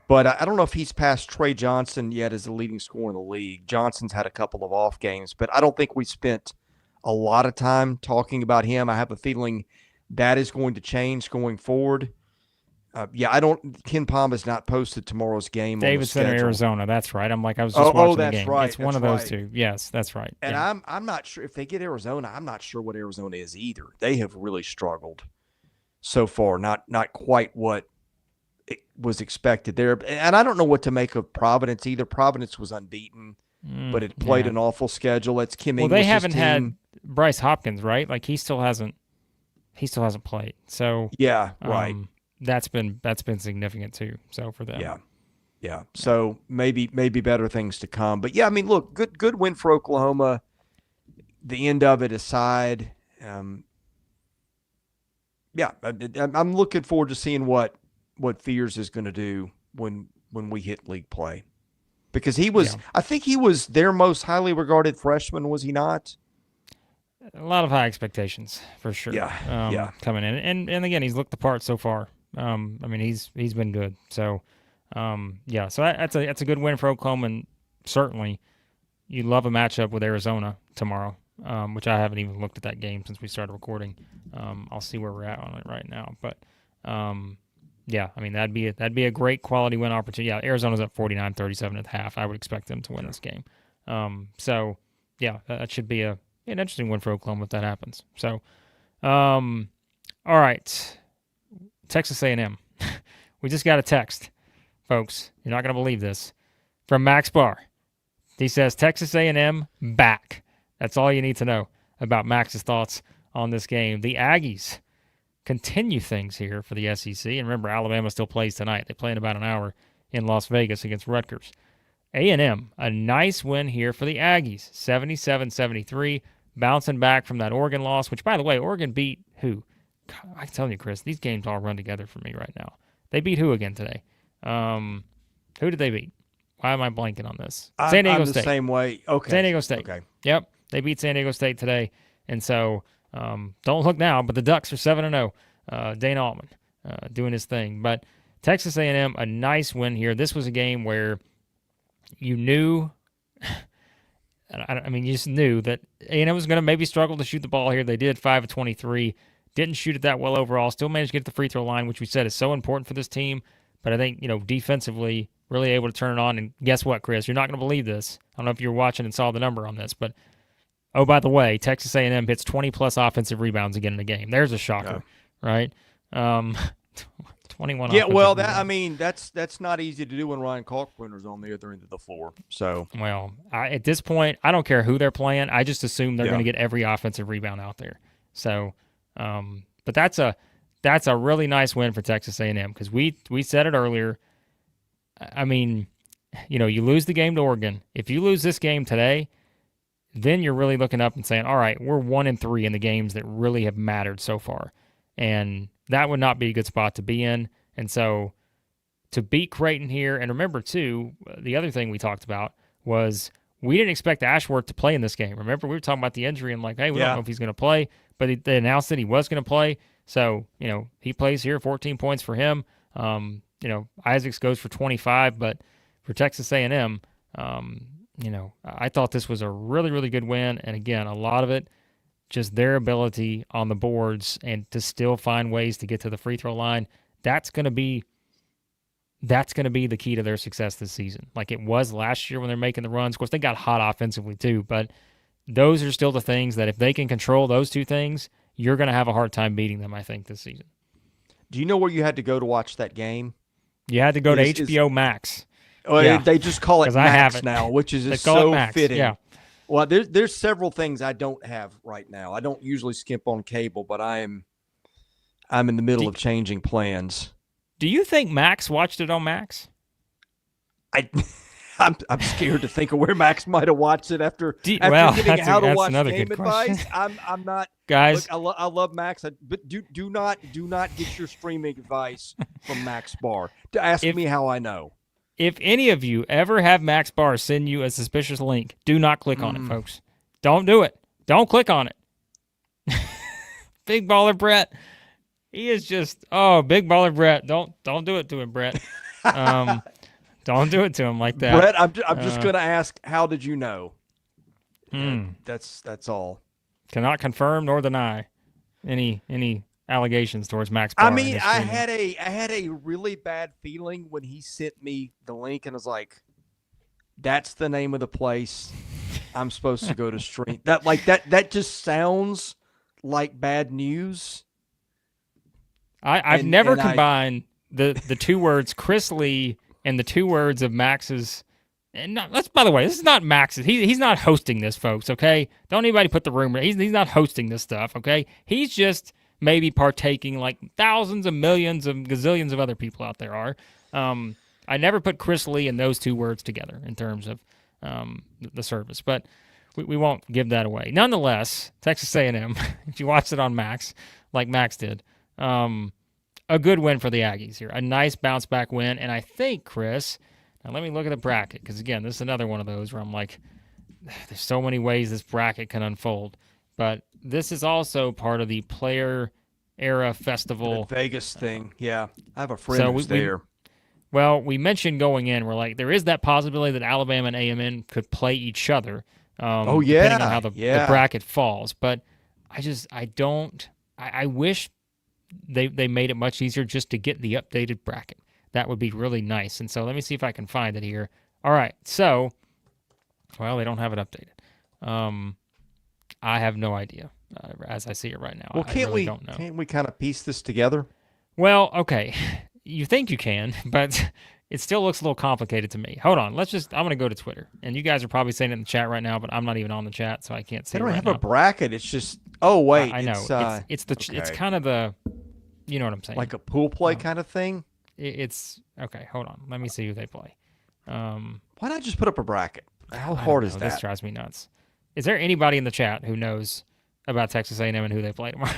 But I don't know if he's passed Trey Johnson yet as the leading scorer in the league. Johnson's had a couple of off games, but I don't think we spent a lot of time talking about him. I have a feeling that is going to change going forward. Ken Palm has not posted tomorrow's game. Davidson, Arizona. That's right. I'm like, I was just watching the game. Right. It's one of those two. Yes, that's right. And yeah. I'm not sure if they get Arizona. I'm not sure what Arizona is either. They have really struggled so far. Not quite what it was expected there. And I don't know what to make of Providence either. Providence was unbeaten, but it played an awful schedule. It's Kim English's they haven't team. had Bryce Hopkins, right? Like he still hasn't played. So yeah, right. That's been significant too. So for them, yeah. So maybe better things to come. But yeah, look, good win for Oklahoma. The end of it aside, I'm looking forward to seeing what Fears is going to do when we hit league play, because he was, I think he was their most highly regarded freshman, was he not? A lot of high expectations for sure. Coming in, and again, he's looked the part so far. He's been good. So, so that's a good win for Oklahoma, and certainly you love a matchup with Arizona tomorrow, which I haven't even looked at that game since we started recording. I'll see where we're at on it right now, but that'd be a great quality win opportunity. Yeah, Arizona's at 49-37 at half. I would expect them to win this game. That should be a an interesting one for Oklahoma if that happens. So, all right, Texas A&M. We just got a text, folks. You're not going to believe this, from Max Barr. He says Texas A&M back. That's all you need to know about Max's thoughts on this game. The Aggies continue things here for the SEC. And remember, Alabama still plays tonight. They play in about an hour in Las Vegas against Rutgers. A&M, a nice win here for the Aggies, 77-73, bouncing back from that Oregon loss, which, by the way, Oregon beat who? I'm telling you, Chris, these games all run together for me right now. They beat who again today? Who did they beat? Why am I blanking on this? San Diego I'm State. the same way. Okay. San Diego State. Okay. Yep. They beat San Diego State today. And so don't look now, but the Ducks are 7-0. Dana Altman doing his thing. But Texas A&M, a nice win here. This was a game where you knew, you just knew that A&M was going to maybe struggle to shoot the ball here. They did 5 of 23. Didn't shoot it that well overall. Still managed to get to the free throw line, which we said is so important for this team. But I think, defensively, really able to turn it on. And guess what, Chris? You're not going to believe this. I don't know if you were watching and saw the number on this, but oh, by the way, Texas A&M hits 20-plus offensive rebounds again in a game. There's a shocker, right? 21. Yeah, well, that's not easy to do when Ryan Kalkbrenner's on the other end of the floor. So, well, at this point, I don't care who they're playing. I just assume they're going to get every offensive rebound out there. So, but that's a really nice win for Texas A&M because we said it earlier. You lose the game to Oregon. If you lose this game today, then you're really looking up and saying, all right, we're 1-3 in the games that really have mattered so far. And that would not be a good spot to be in. And so to beat Creighton here, and remember, too, the other thing we talked about was we didn't expect Ashworth to play in this game. Remember, we were talking about the injury and hey, we don't know if he's going to play, but they announced that he was going to play. So, he plays here, 14 points for him. Isaacs goes for 25, but for Texas A&M, I thought this was a really, really good win. And again, a lot of it, just their ability on the boards and to still find ways to get to the free throw line. That's going to be the key to their success this season. Like it was last year when they're making the runs. Of course, they got hot offensively too, but those are still the things that if they can control those two things, you're going to have a hard time beating them, I think, this season. Do you know where you had to go to watch that game? You had to go to HBO Max. Oh, yeah. They just call it Max now, which is so fitting. Yeah. Well, there's several things I don't have right now. I don't usually skimp on cable, but I'm in the middle of changing plans. Do you think Max watched it on Max? I'm scared to think of where Max might have watched it after getting how to watch game advice. I'm not, guys. Look, I love Max, but do not get your streaming advice from Max Barr. To ask me how I know. If any of you ever have Max Barr send you a suspicious link, do not click on it, folks. Don't do it. Don't click on it. Big Baller Brett. He is just, Big Baller Brett. Don't do it to him, Brett. Don't do it to him like that. Brett, I'm just going to ask, how did you know? That's all. Cannot confirm nor deny any allegations towards Max Barr. I had a really bad feeling when he sent me the link and I was like, that's the name of the place I'm supposed to go to stream. That just sounds like bad news. I've never combined the two words Chris Lee and the two words of Max's. And by the way, this is not Max's. He's not hosting this, folks. Okay, don't anybody put the rumor. He's not hosting this stuff. Okay, he's just maybe partaking like thousands of millions of gazillions of other people out there are. I never put Chris Lee and those two words together in terms of the service, but we won't give that away. Nonetheless, Texas A&M, if you watched it on Max, like Max did, a good win for the Aggies here. A nice bounce-back win, and I think, Chris, now let me look at the bracket, because, again, this is another one of those where I'm like, there's so many ways this bracket can unfold. But this is also part of the Player Era Festival. The Vegas thing, yeah. I have a friend who's there. We mentioned going in, we're like, there is that possibility that Alabama and A&M could play each other. Depending on how the bracket falls. But I wish they made it much easier just to get the updated bracket. That would be really nice. And so let me see if I can find it here. All right, so, they don't have it updated. I have no idea as I see it right now. Well, I really don't know. Can't we kind of piece this together? Well, okay. You think you can, but it still looks a little complicated to me. Hold on. I'm going to go to Twitter. And you guys are probably saying it in the chat right now, but I'm not even on the chat, so I can't see They it don't right have now. a bracket. It's just, oh, wait. I know. It's okay. kind of the, you know what I'm saying. Like a pool play kind of thing? It's, okay, hold on. Let me see who they play. Why not just put up a bracket? How hard is that? This drives me nuts. Is there anybody in the chat who knows about Texas A&M and who they play tomorrow?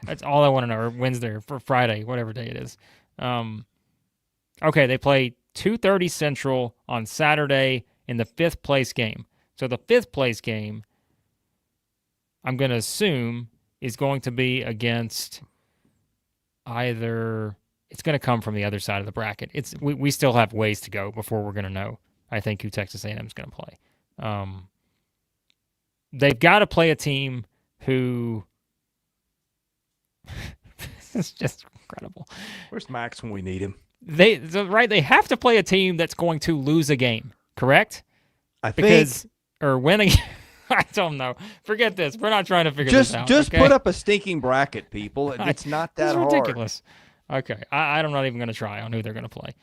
That's all I want to know. Or Wednesday or Friday, whatever day it is. Okay, they play 2:30 Central on Saturday in the 5th place game. So the 5th place game, I'm going to assume, is going to be against either. It's going to come from the other side of the bracket. We still have ways to go before we're going to know, I think, who Texas A&M is going to play. They've got to play a team who. This is just incredible. Where's Max when we need him? They have to play a team that's going to lose a game, correct? I think. Or win a game. I don't know. Forget this. We're not trying to figure this out. Just okay? put up a stinking bracket, people. It's not that hard. It's ridiculous. Okay, I'm not even going to try on who they're going to play.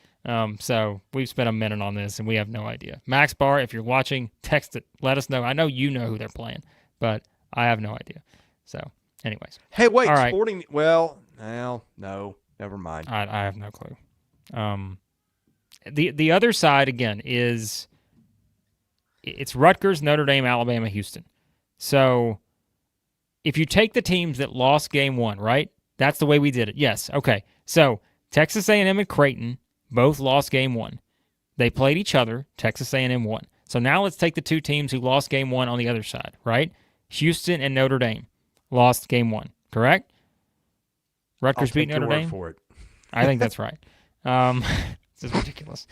So we've spent a minute on this, and we have no idea. Max Barr, if you're watching, text it. Let us know. I know you know who they're playing, but I have no idea. So, anyways. Hey, wait. All right. Sporting. Well, no. Never mind. I have no clue. The other side, again, is it's Rutgers, Notre Dame, Alabama, Houston. So if you take the teams that lost game 1, right? That's the way we did it. Yes. Okay. So Texas A&M and Creighton both lost game 1. They played each other. Texas A&M won. So now let's take the two teams who lost game 1 on the other side, right? Houston and Notre Dame lost game 1, correct? Rutgers beat Notre Dame? For it. I think that's right. This is ridiculous.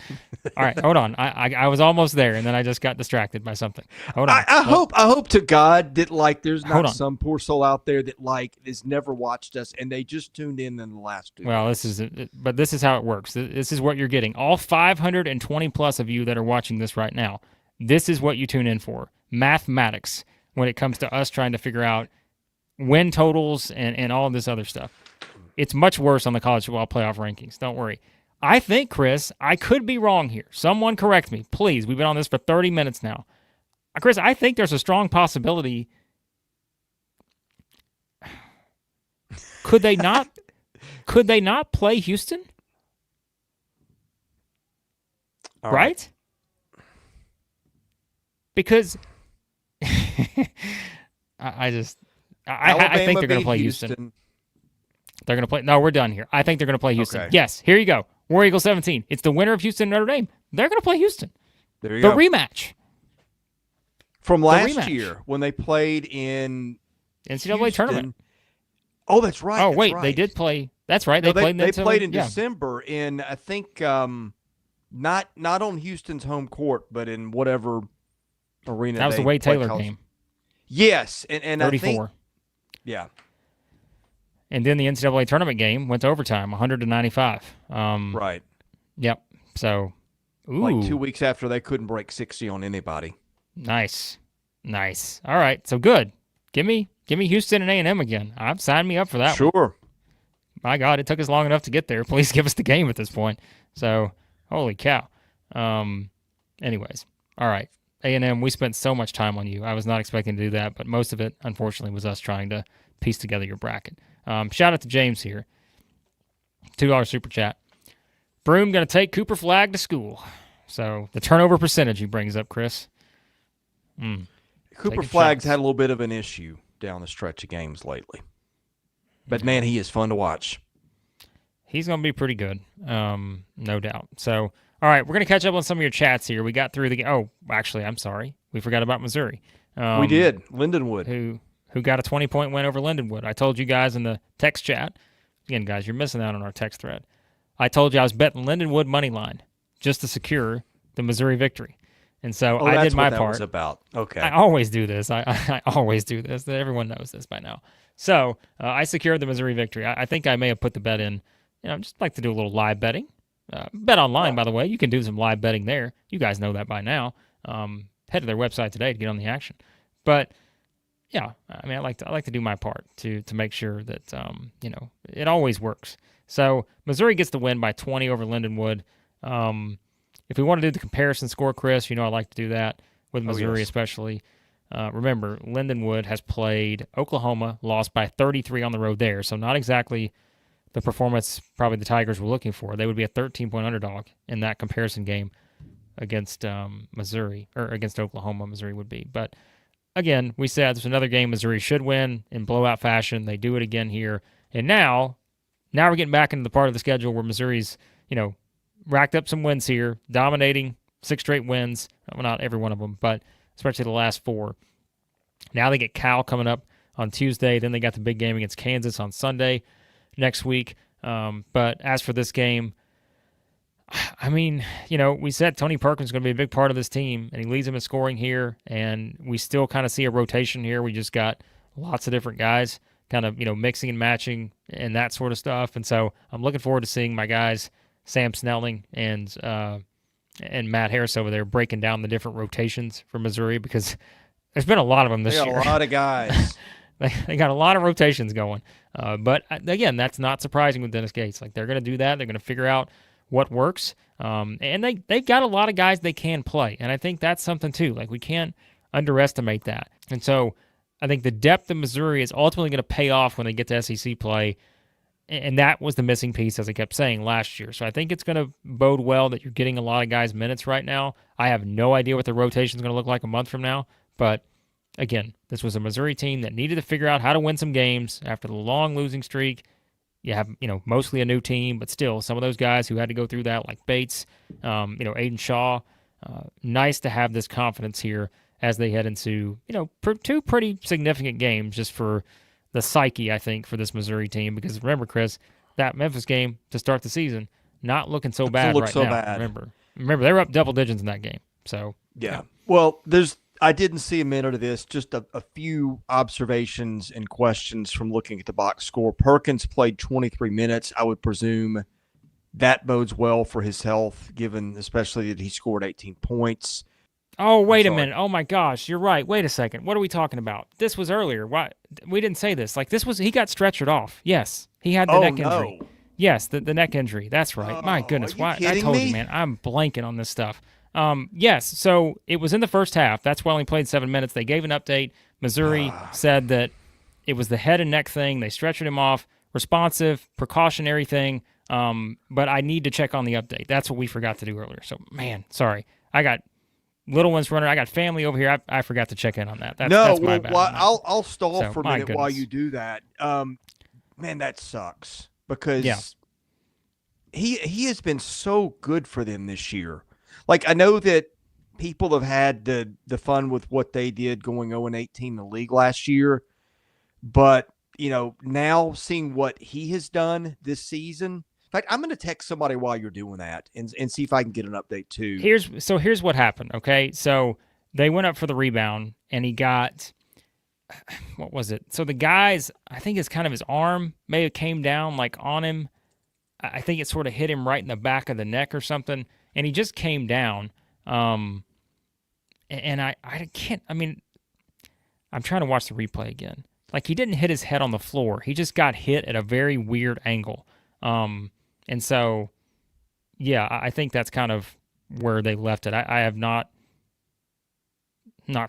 All right, hold on. I was almost there, and then I just got distracted by something. Hold on. I hope to God that there's Hold not on. some poor soul out there that has never watched us and they just tuned in the last 2 Well, minutes. this is how it works. This is what you're getting. All 520 plus of you that are watching this right now. This is what you tune in for. Mathematics when it comes to us trying to figure out win totals and all of this other stuff. It's much worse on the college football playoff rankings. Don't worry. I think, Chris, I could be wrong here. Someone correct me, please. We've been on this for 30 minutes now. Chris, I think there's a strong possibility. Could they not play Houston? All right? Because I think they're going to play Houston. They're going to play. No, we're done here. I think they're going to play Houston. Okay. Yes, here you go. War Eagle 17. It's the winner of Houston and Notre Dame. They're going to play Houston. There you the go. Rematch. From last rematch. year when they played in NCAA Houston. tournament. Oh, that's right. Oh, that's wait. right. They did play. That's right. No, They played. They played in yeah. December in, I think, not on Houston's home court, but in whatever arena. That was the Wade Taylor game. Yes, and 34. I think, yeah. And then the NCAA tournament game went to overtime, 100-95. Right. Yep. So, ooh. Like 2 weeks after they couldn't break 60 on anybody. Nice. All right. So good. Give me Houston and A&M again. I've signed me up for that one. Sure. My God, it took us long enough to get there. Please give us the game at this point. So, holy cow. Anyways, all right. A&M, we spent so much time on you. I was not expecting to do that, but most of it, unfortunately, was us trying to piece together your bracket. Shout out to James here. $2 super chat. Broom going to take Cooper Flagg to school. So, the turnover percentage he brings up, Chris. Cooper Taking Flagg's shots. had a little bit of an issue down the stretch of games lately. But, man, he is fun to watch. He's going to be pretty good, no doubt. So, all right, we're going to catch up on some of your chats here. We got through the game. Oh, actually, I'm sorry. We forgot about Missouri. We did. Lindenwood. Who got a 20-point win over Lindenwood. I told you guys in the text chat. Again, guys, you're missing out on our text thread. I told you I was betting Lindenwood money line just to secure the Missouri victory. And so I did my that's what that part. was about. Okay. I always do this. I always do this. Everyone knows this by now. So I secured the Missouri victory. I think I may have put the bet in. Just like to do a little live betting. Bet online, by the way. You can do some live betting there. You guys know that by now. Head to their website today to get on the action. But, Yeah, I mean, I like to do my part to make sure that it always works. So Missouri gets the win by 20 over Lindenwood. If we want to do the comparison score, Chris, I like to do that with Missouri, yes. especially. Remember, Lindenwood has played Oklahoma, lost by 33 on the road there, so not exactly the performance probably the Tigers were looking for. They would be a 13-point underdog in that comparison game against Missouri, or against Oklahoma, Missouri would be. But again, we said there's another game Missouri should win in blowout fashion. They do it again here. And now we're getting back into the part of the schedule where Missouri's, racked up some wins here, dominating 6 straight wins. Well, not every one of them, but especially the last 4. Now they get Cal coming up on Tuesday. Then they got the big game against Kansas on Sunday next week. But as for this game, I mean, we said Tony Perkins is going to be a big part of this team, and he leads them in scoring here, and we still kind of see a rotation here. We just got lots of different guys kind of, mixing and matching and that sort of stuff. And so I'm looking forward to seeing my guys, Sam Snelling and Matt Harris over there, breaking down the different rotations for Missouri, because there's been a lot of them this year. They got a lot of guys. They got a lot of rotations going. But again, that's not surprising with Dennis Gates. Like, they're going to do that. They're going to figure out what works. And they've got a lot of guys they can play. And I think that's something too. Like, we can't underestimate that. And so I think the depth of Missouri is ultimately going to pay off when they get to SEC play. And that was the missing piece, as I kept saying, last year. So I think it's going to bode well that you're getting a lot of guys minutes right now. I have no idea what the rotation is going to look like a month from now. But again, this was a Missouri team that needed to figure out how to win some games after the long losing streak. You have, mostly a new team, but still some of those guys who had to go through that, like Bates, Aiden Shaw. Nice to have this confidence here as they head into, 2 pretty significant games just for the psyche, I think, for this Missouri team. Because remember, Chris, that Memphis game to start the season, not looking so bad right now. Bad. Remember, they were up double digits in that game. So yeah. Well, I didn't see a minute of this, just a few observations and questions from looking at the box score. Perkins played 23 minutes. I would presume that bodes well for his health, given especially that he scored 18 points. Oh, wait a minute. Oh, my gosh. You're right. Wait a second. What are we talking about? This was earlier. Why? We didn't say this. Like, he got stretchered off. Yes. He had the neck injury. Yes, the neck injury. That's right. My goodness. Why? I told you, man. I'm blanking on this stuff. Yes, so it was in the first half. That's why he only played 7 minutes. They gave an update. Missouri said that it was the head and neck thing. They stretched him off. Responsive, precautionary thing. But I need to check on the update. That's what we forgot to do earlier. So, man, sorry. I got little ones running. I got family over here. I forgot to check in on that. That's my bad. I'll stall for a minute while you do that. Man, that sucks because he has been so good for them this year. Like, I know that people have had the fun with what they did going 0-18 in the league last year, but now seeing what he has done this season. In fact, I'm going to text somebody while you're doing that and see if I can get an update too. Here's what happened. Okay, so they went up for the rebound and he got, what was it? So the guy's, I think it's kind of his arm may have came down like on him. I think it sort of hit him right in the back of the neck or something. And he just came down, and I can't. I mean, I'm trying to watch the replay again. Like, he didn't hit his head on the floor. He just got hit at a very weird angle. And so, yeah, I think that's kind of where they left it. I have not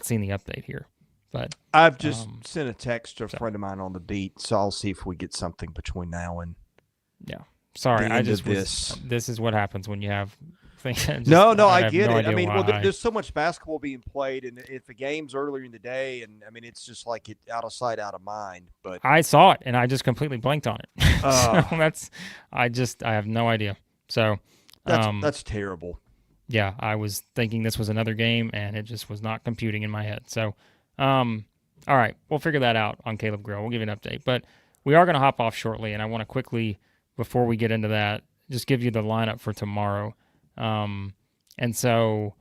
seen the update here, but I've just sent a text to a friend of mine on the beat, so I'll see if we get something between now and sorry. This is what happens when you have. I get it. I mean, there's so much basketball being played, and if the game's earlier in the day, and I mean, it's just like it out of sight, out of mind. But I saw it, and I just completely blanked on it. So I have no idea. So that's terrible. Yeah, I was thinking this was another game, and it just was not computing in my head. So, all right, we'll figure that out on Caleb Grill. We'll give you an update, but we are going to hop off shortly, and I want to quickly, before we get into that, just give you the lineup for tomorrow. And so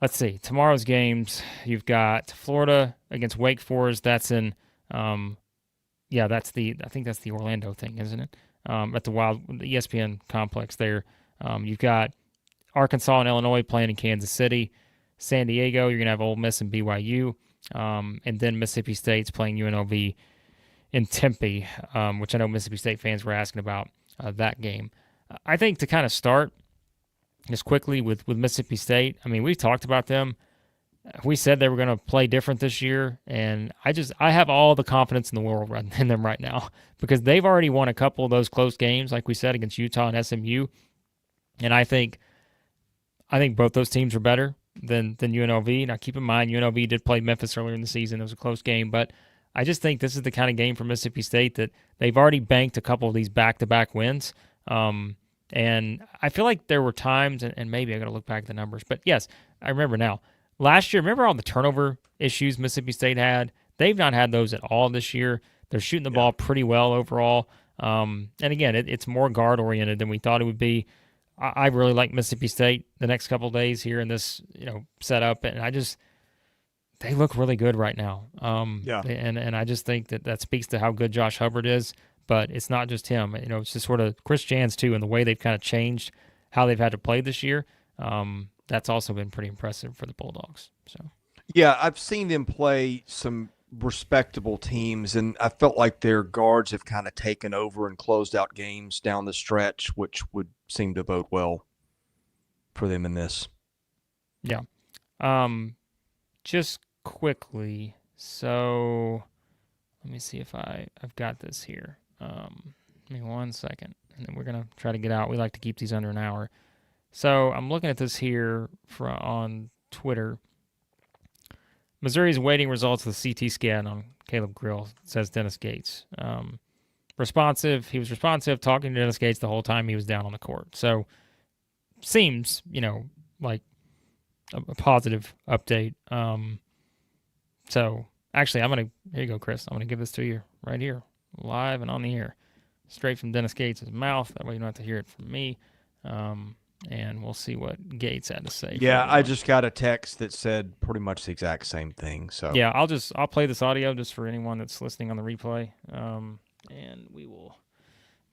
let's see, tomorrow's games, you've got Florida against Wake Forest. That's in, I think that's the Orlando thing, isn't it? At the ESPN complex there. You've got Arkansas and Illinois playing in Kansas City. San Diego, you're going to have Ole Miss and BYU. and then Mississippi State's playing UNLV in Tempe, which I know Mississippi State fans were asking about that game. I think to kind of start just quickly with Mississippi State, I mean, we talked about them. We said they were going to play different this year, and I have all the confidence in the world in them right now because they've already won a couple of those close games, like we said, against Utah and SMU, and I think both those teams are better than UNLV. Now, keep in mind, UNLV did play Memphis earlier in the season. It was a close game, but I just think this is the kind of game for Mississippi State that they've already banked a couple of these back-to-back wins. And I feel like there were times, and maybe I got to look back at the numbers, but yes, I remember now. Last year, remember all the turnover issues Mississippi State had? They've not had those at all this year. They're shooting the ball pretty well overall. And again, it's more guard-oriented than we thought it would be. I really like Mississippi State the next couple of days here in this setup, and they look really good right now. And I just think that speaks to how good Josh Hubbard is. But it's not just him. It's just sort of Chris Jans too, and the way they've kind of changed how they've had to play this year. That's also been pretty impressive for the Bulldogs. So yeah, I've seen them play some respectable teams, and I felt like their guards have kind of taken over and closed out games down the stretch, which would seem to bode well for them in this. Yeah. Just quickly, so let me see if I've got this here. Give me 1 second, and then we're going to try to get out. We like to keep these under an hour. So I'm looking at this here on Twitter. Missouri's waiting results of the CT scan on Caleb Grill, says Dennis Gates. Responsive. He was responsive, talking to Dennis Gates the whole time he was down on the court. So seems, like a positive update. So actually, here you go, Chris. I'm going to give this to you right here, live and on the air, straight from Dennis Gates' mouth. That way you don't have to hear it from me. And we'll see what Gates had to say. Yeah, I just got a text that said pretty much the exact same thing. So yeah, I'll play this audio just for anyone that's listening on the replay. And we will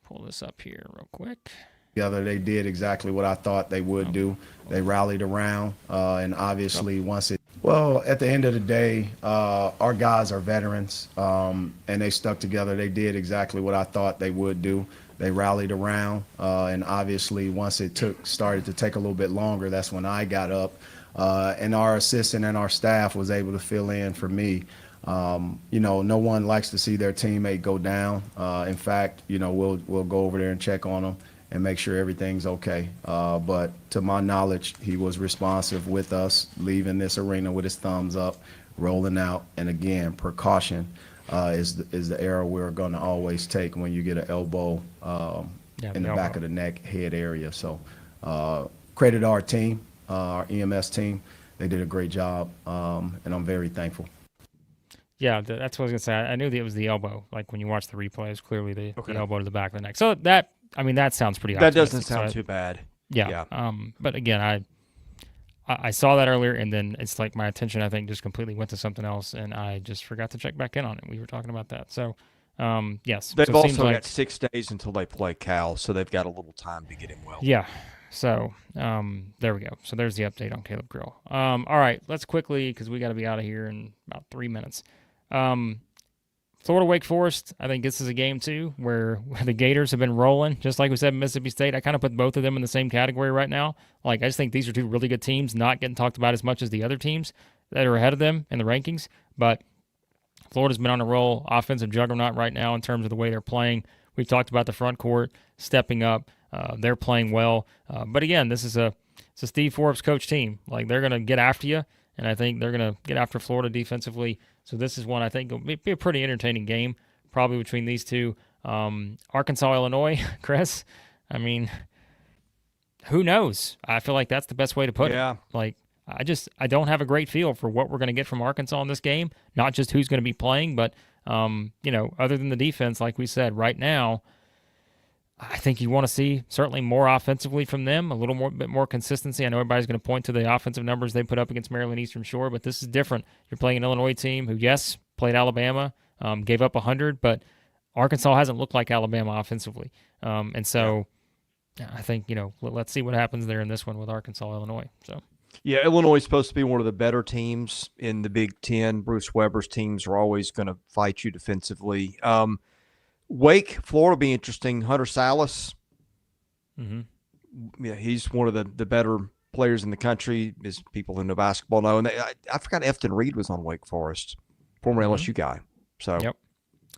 pull this up here real quick. Together, they did exactly what I thought they would do. They rallied around, and obviously at the end of the day, our guys are veterans, and they stuck together. They did exactly what I thought they would do. They rallied around, and obviously once it started to take a little bit longer, that's when I got up, and our assistant and our staff was able to fill in for me. No one likes to see their teammate go down. In fact, we'll go over there and check on them and make sure everything's okay. But to my knowledge, he was responsive with us, leaving this arena with his thumbs up, rolling out. And again, precaution is the error we're going to always take when you get an elbow in the back of the neck, head area. So credit our team, our EMS team. They did a great job, and I'm very thankful. Yeah, that's what I was going to say. I knew that it was the elbow. Like when you watch the replay, it's clearly the elbow to the back of the neck. So that sounds pretty That doesn't sound too bad. Yeah. But again, I saw that earlier, and then it's like my attention, I think, just completely went to something else, and I just forgot to check back in on it. We were talking about that. So, yes. They've so also got 6 days until they play Cal, so they've got a little time to get him well. Yeah. So, there we go. So there's the update on Caleb Grill. All right, let's quickly, because we got to be out of here in about 3 minutes. Florida Wake Forest, I think this is a game too where the Gators have been rolling, just like we said, Mississippi State. I kind of put both of them in the same category right now. Like, I just think these are two really good teams, not getting talked about as much as the other teams that are ahead of them in the rankings. But Florida's been on a roll, offensive juggernaut right now in terms of the way they're playing. We've talked about the front court stepping up. They're playing well. But again, it's a Steve Forbes coach team. Like, they're going to get after you, and I think they're going to get after Florida defensively. So this is one I think will be a pretty entertaining game, probably between these two. Arkansas, Illinois, Chris, I mean, who knows? I feel like that's the best way to put it. Like, I don't have a great feel for what we're going to get from Arkansas in this game, not just who's going to be playing, but, other than the defense, like we said, right now, I think you want to see certainly more offensively from them, a bit more consistency. I know everybody's going to point to the offensive numbers they put up against Maryland Eastern Shore, but this is different. You're playing an Illinois team who, yes, played Alabama, gave up 100, but Arkansas hasn't looked like Alabama offensively. And so I think, let's see what happens there in this one with Arkansas, Illinois. So Yeah, Illinois is supposed to be one of the better teams in the Big Ten. Bruce Weber's teams are always going to fight you defensively. Wake, Florida will be interesting. Hunter Salas, yeah, he's one of the better players in the country, as people who know basketball know. And I forgot Efton Reed was on Wake Forest, former LSU guy. So Yep,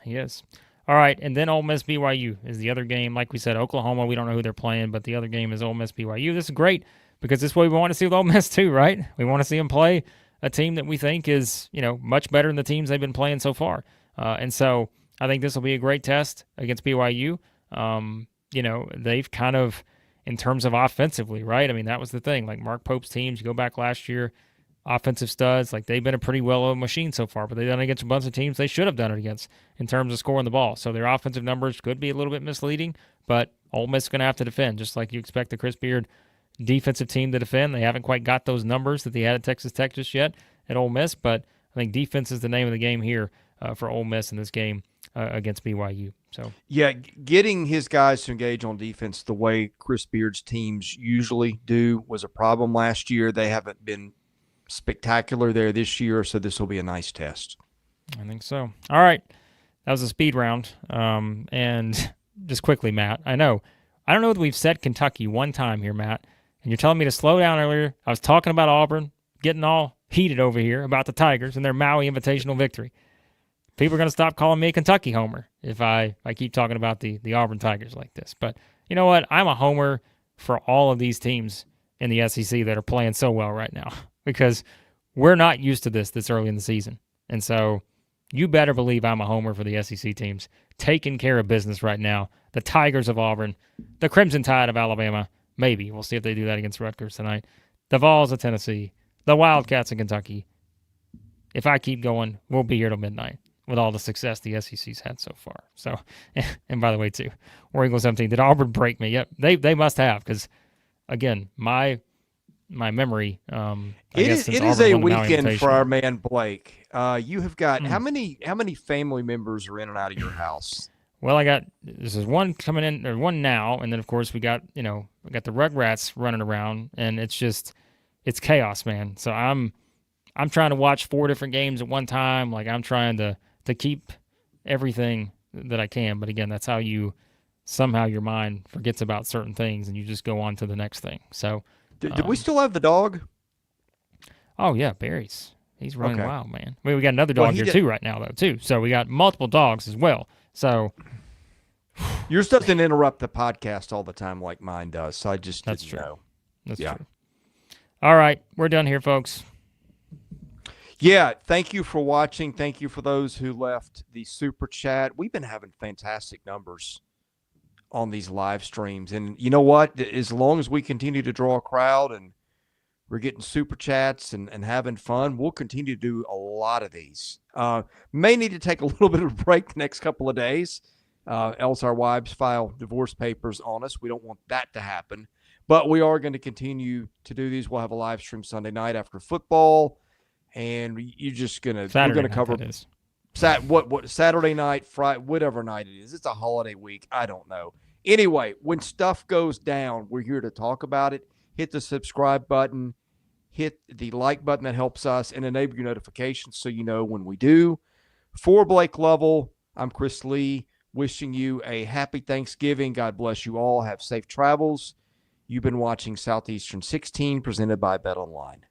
he is. All right, and then Ole Miss BYU is the other game. Like we said, Oklahoma, we don't know who they're playing, but the other game is Ole Miss BYU. This is great because this is what we want to see with Ole Miss too, right? We want to see them play a team that we think is, much better than the teams they've been playing so far. And so I think this will be a great test against BYU. They've kind of, in terms of offensively, right? I mean, that was the thing. Like Mark Pope's teams, you go back last year, offensive studs, like they've been a pretty well-oiled machine so far, but they've done it against a bunch of teams they should have done it against in terms of scoring the ball. So their offensive numbers could be a little bit misleading, but Ole Miss is going to have to defend, just like you expect the Chris Beard defensive team to defend. They haven't quite got those numbers that they had at Texas Tech just yet at Ole Miss, but I think defense is the name of the game here for Ole Miss in this game against BYU. So yeah, getting his guys to engage on defense the way Chris Beard's teams usually do was a problem last year. They haven't been spectacular there this year, so this will be a nice test. I think so. All right. That was a speed round. And just quickly, Matt, I don't know that we've said Kentucky one time here, Matt, and you're telling me to slow down earlier. I was talking about Auburn, getting all heated over here about the Tigers and their Maui Invitational victory. People are going to stop calling me a Kentucky homer if I keep talking about the Auburn Tigers like this. But you know what? I'm a homer for all of these teams in the SEC that are playing so well right now because we're not used to this early in the season. And so you better believe I'm a homer for the SEC teams taking care of business right now. The Tigers of Auburn, the Crimson Tide of Alabama, maybe. We'll see if they do that against Rutgers tonight. The Vols of Tennessee, the Wildcats of Kentucky. If I keep going, we'll be here till midnight with all the success the SEC's had so far. So, and by the way, too, War Eagle 17, did Auburn break me? Yep, they must have because, again, my memory. It is a weekend for our man Blake. You have got how many family members are in and out of your house? Well, this is one coming in, or one now, and then of course we got the Rugrats running around, and it's chaos, man. So I'm trying to watch 4 different games at one time. Like I'm trying to keep everything that I can, but again, that's how somehow your mind forgets about certain things and you just go on to the next thing. So. Did we still have the dog? Oh, yeah, Barry's. He's running wild, man. I mean, we got another dog here, too, right now, though, too. So we got multiple dogs as well. So yours doesn't interrupt the podcast all the time like mine does, so I just That's didn't true. know. That's true. All right, we're done here, folks. Yeah, thank you for watching. Thank you for those who left the super chat. We've been having fantastic numbers on these live streams. And you know what? As long as we continue to draw a crowd and we're getting super chats and having fun, we'll continue to do a lot of these. May need to take a little bit of a break the next couple of days, else our wives file divorce papers on us. We don't want that to happen. But we are going to continue to do these. We'll have a live stream Sunday night after football. And you're just going to – we're going to cover – Saturday night, Friday, whatever night it is. It's a holiday week. I don't know. Anyway, when stuff goes down, we're here to talk about it. Hit the subscribe button. Hit the like button. That helps us, and enable your notifications so you know when we do. For Blake Lovell, I'm Chris Lee, wishing you a happy Thanksgiving. God bless you all. Have safe travels. You've been watching Southeastern 16, presented by BetOnline.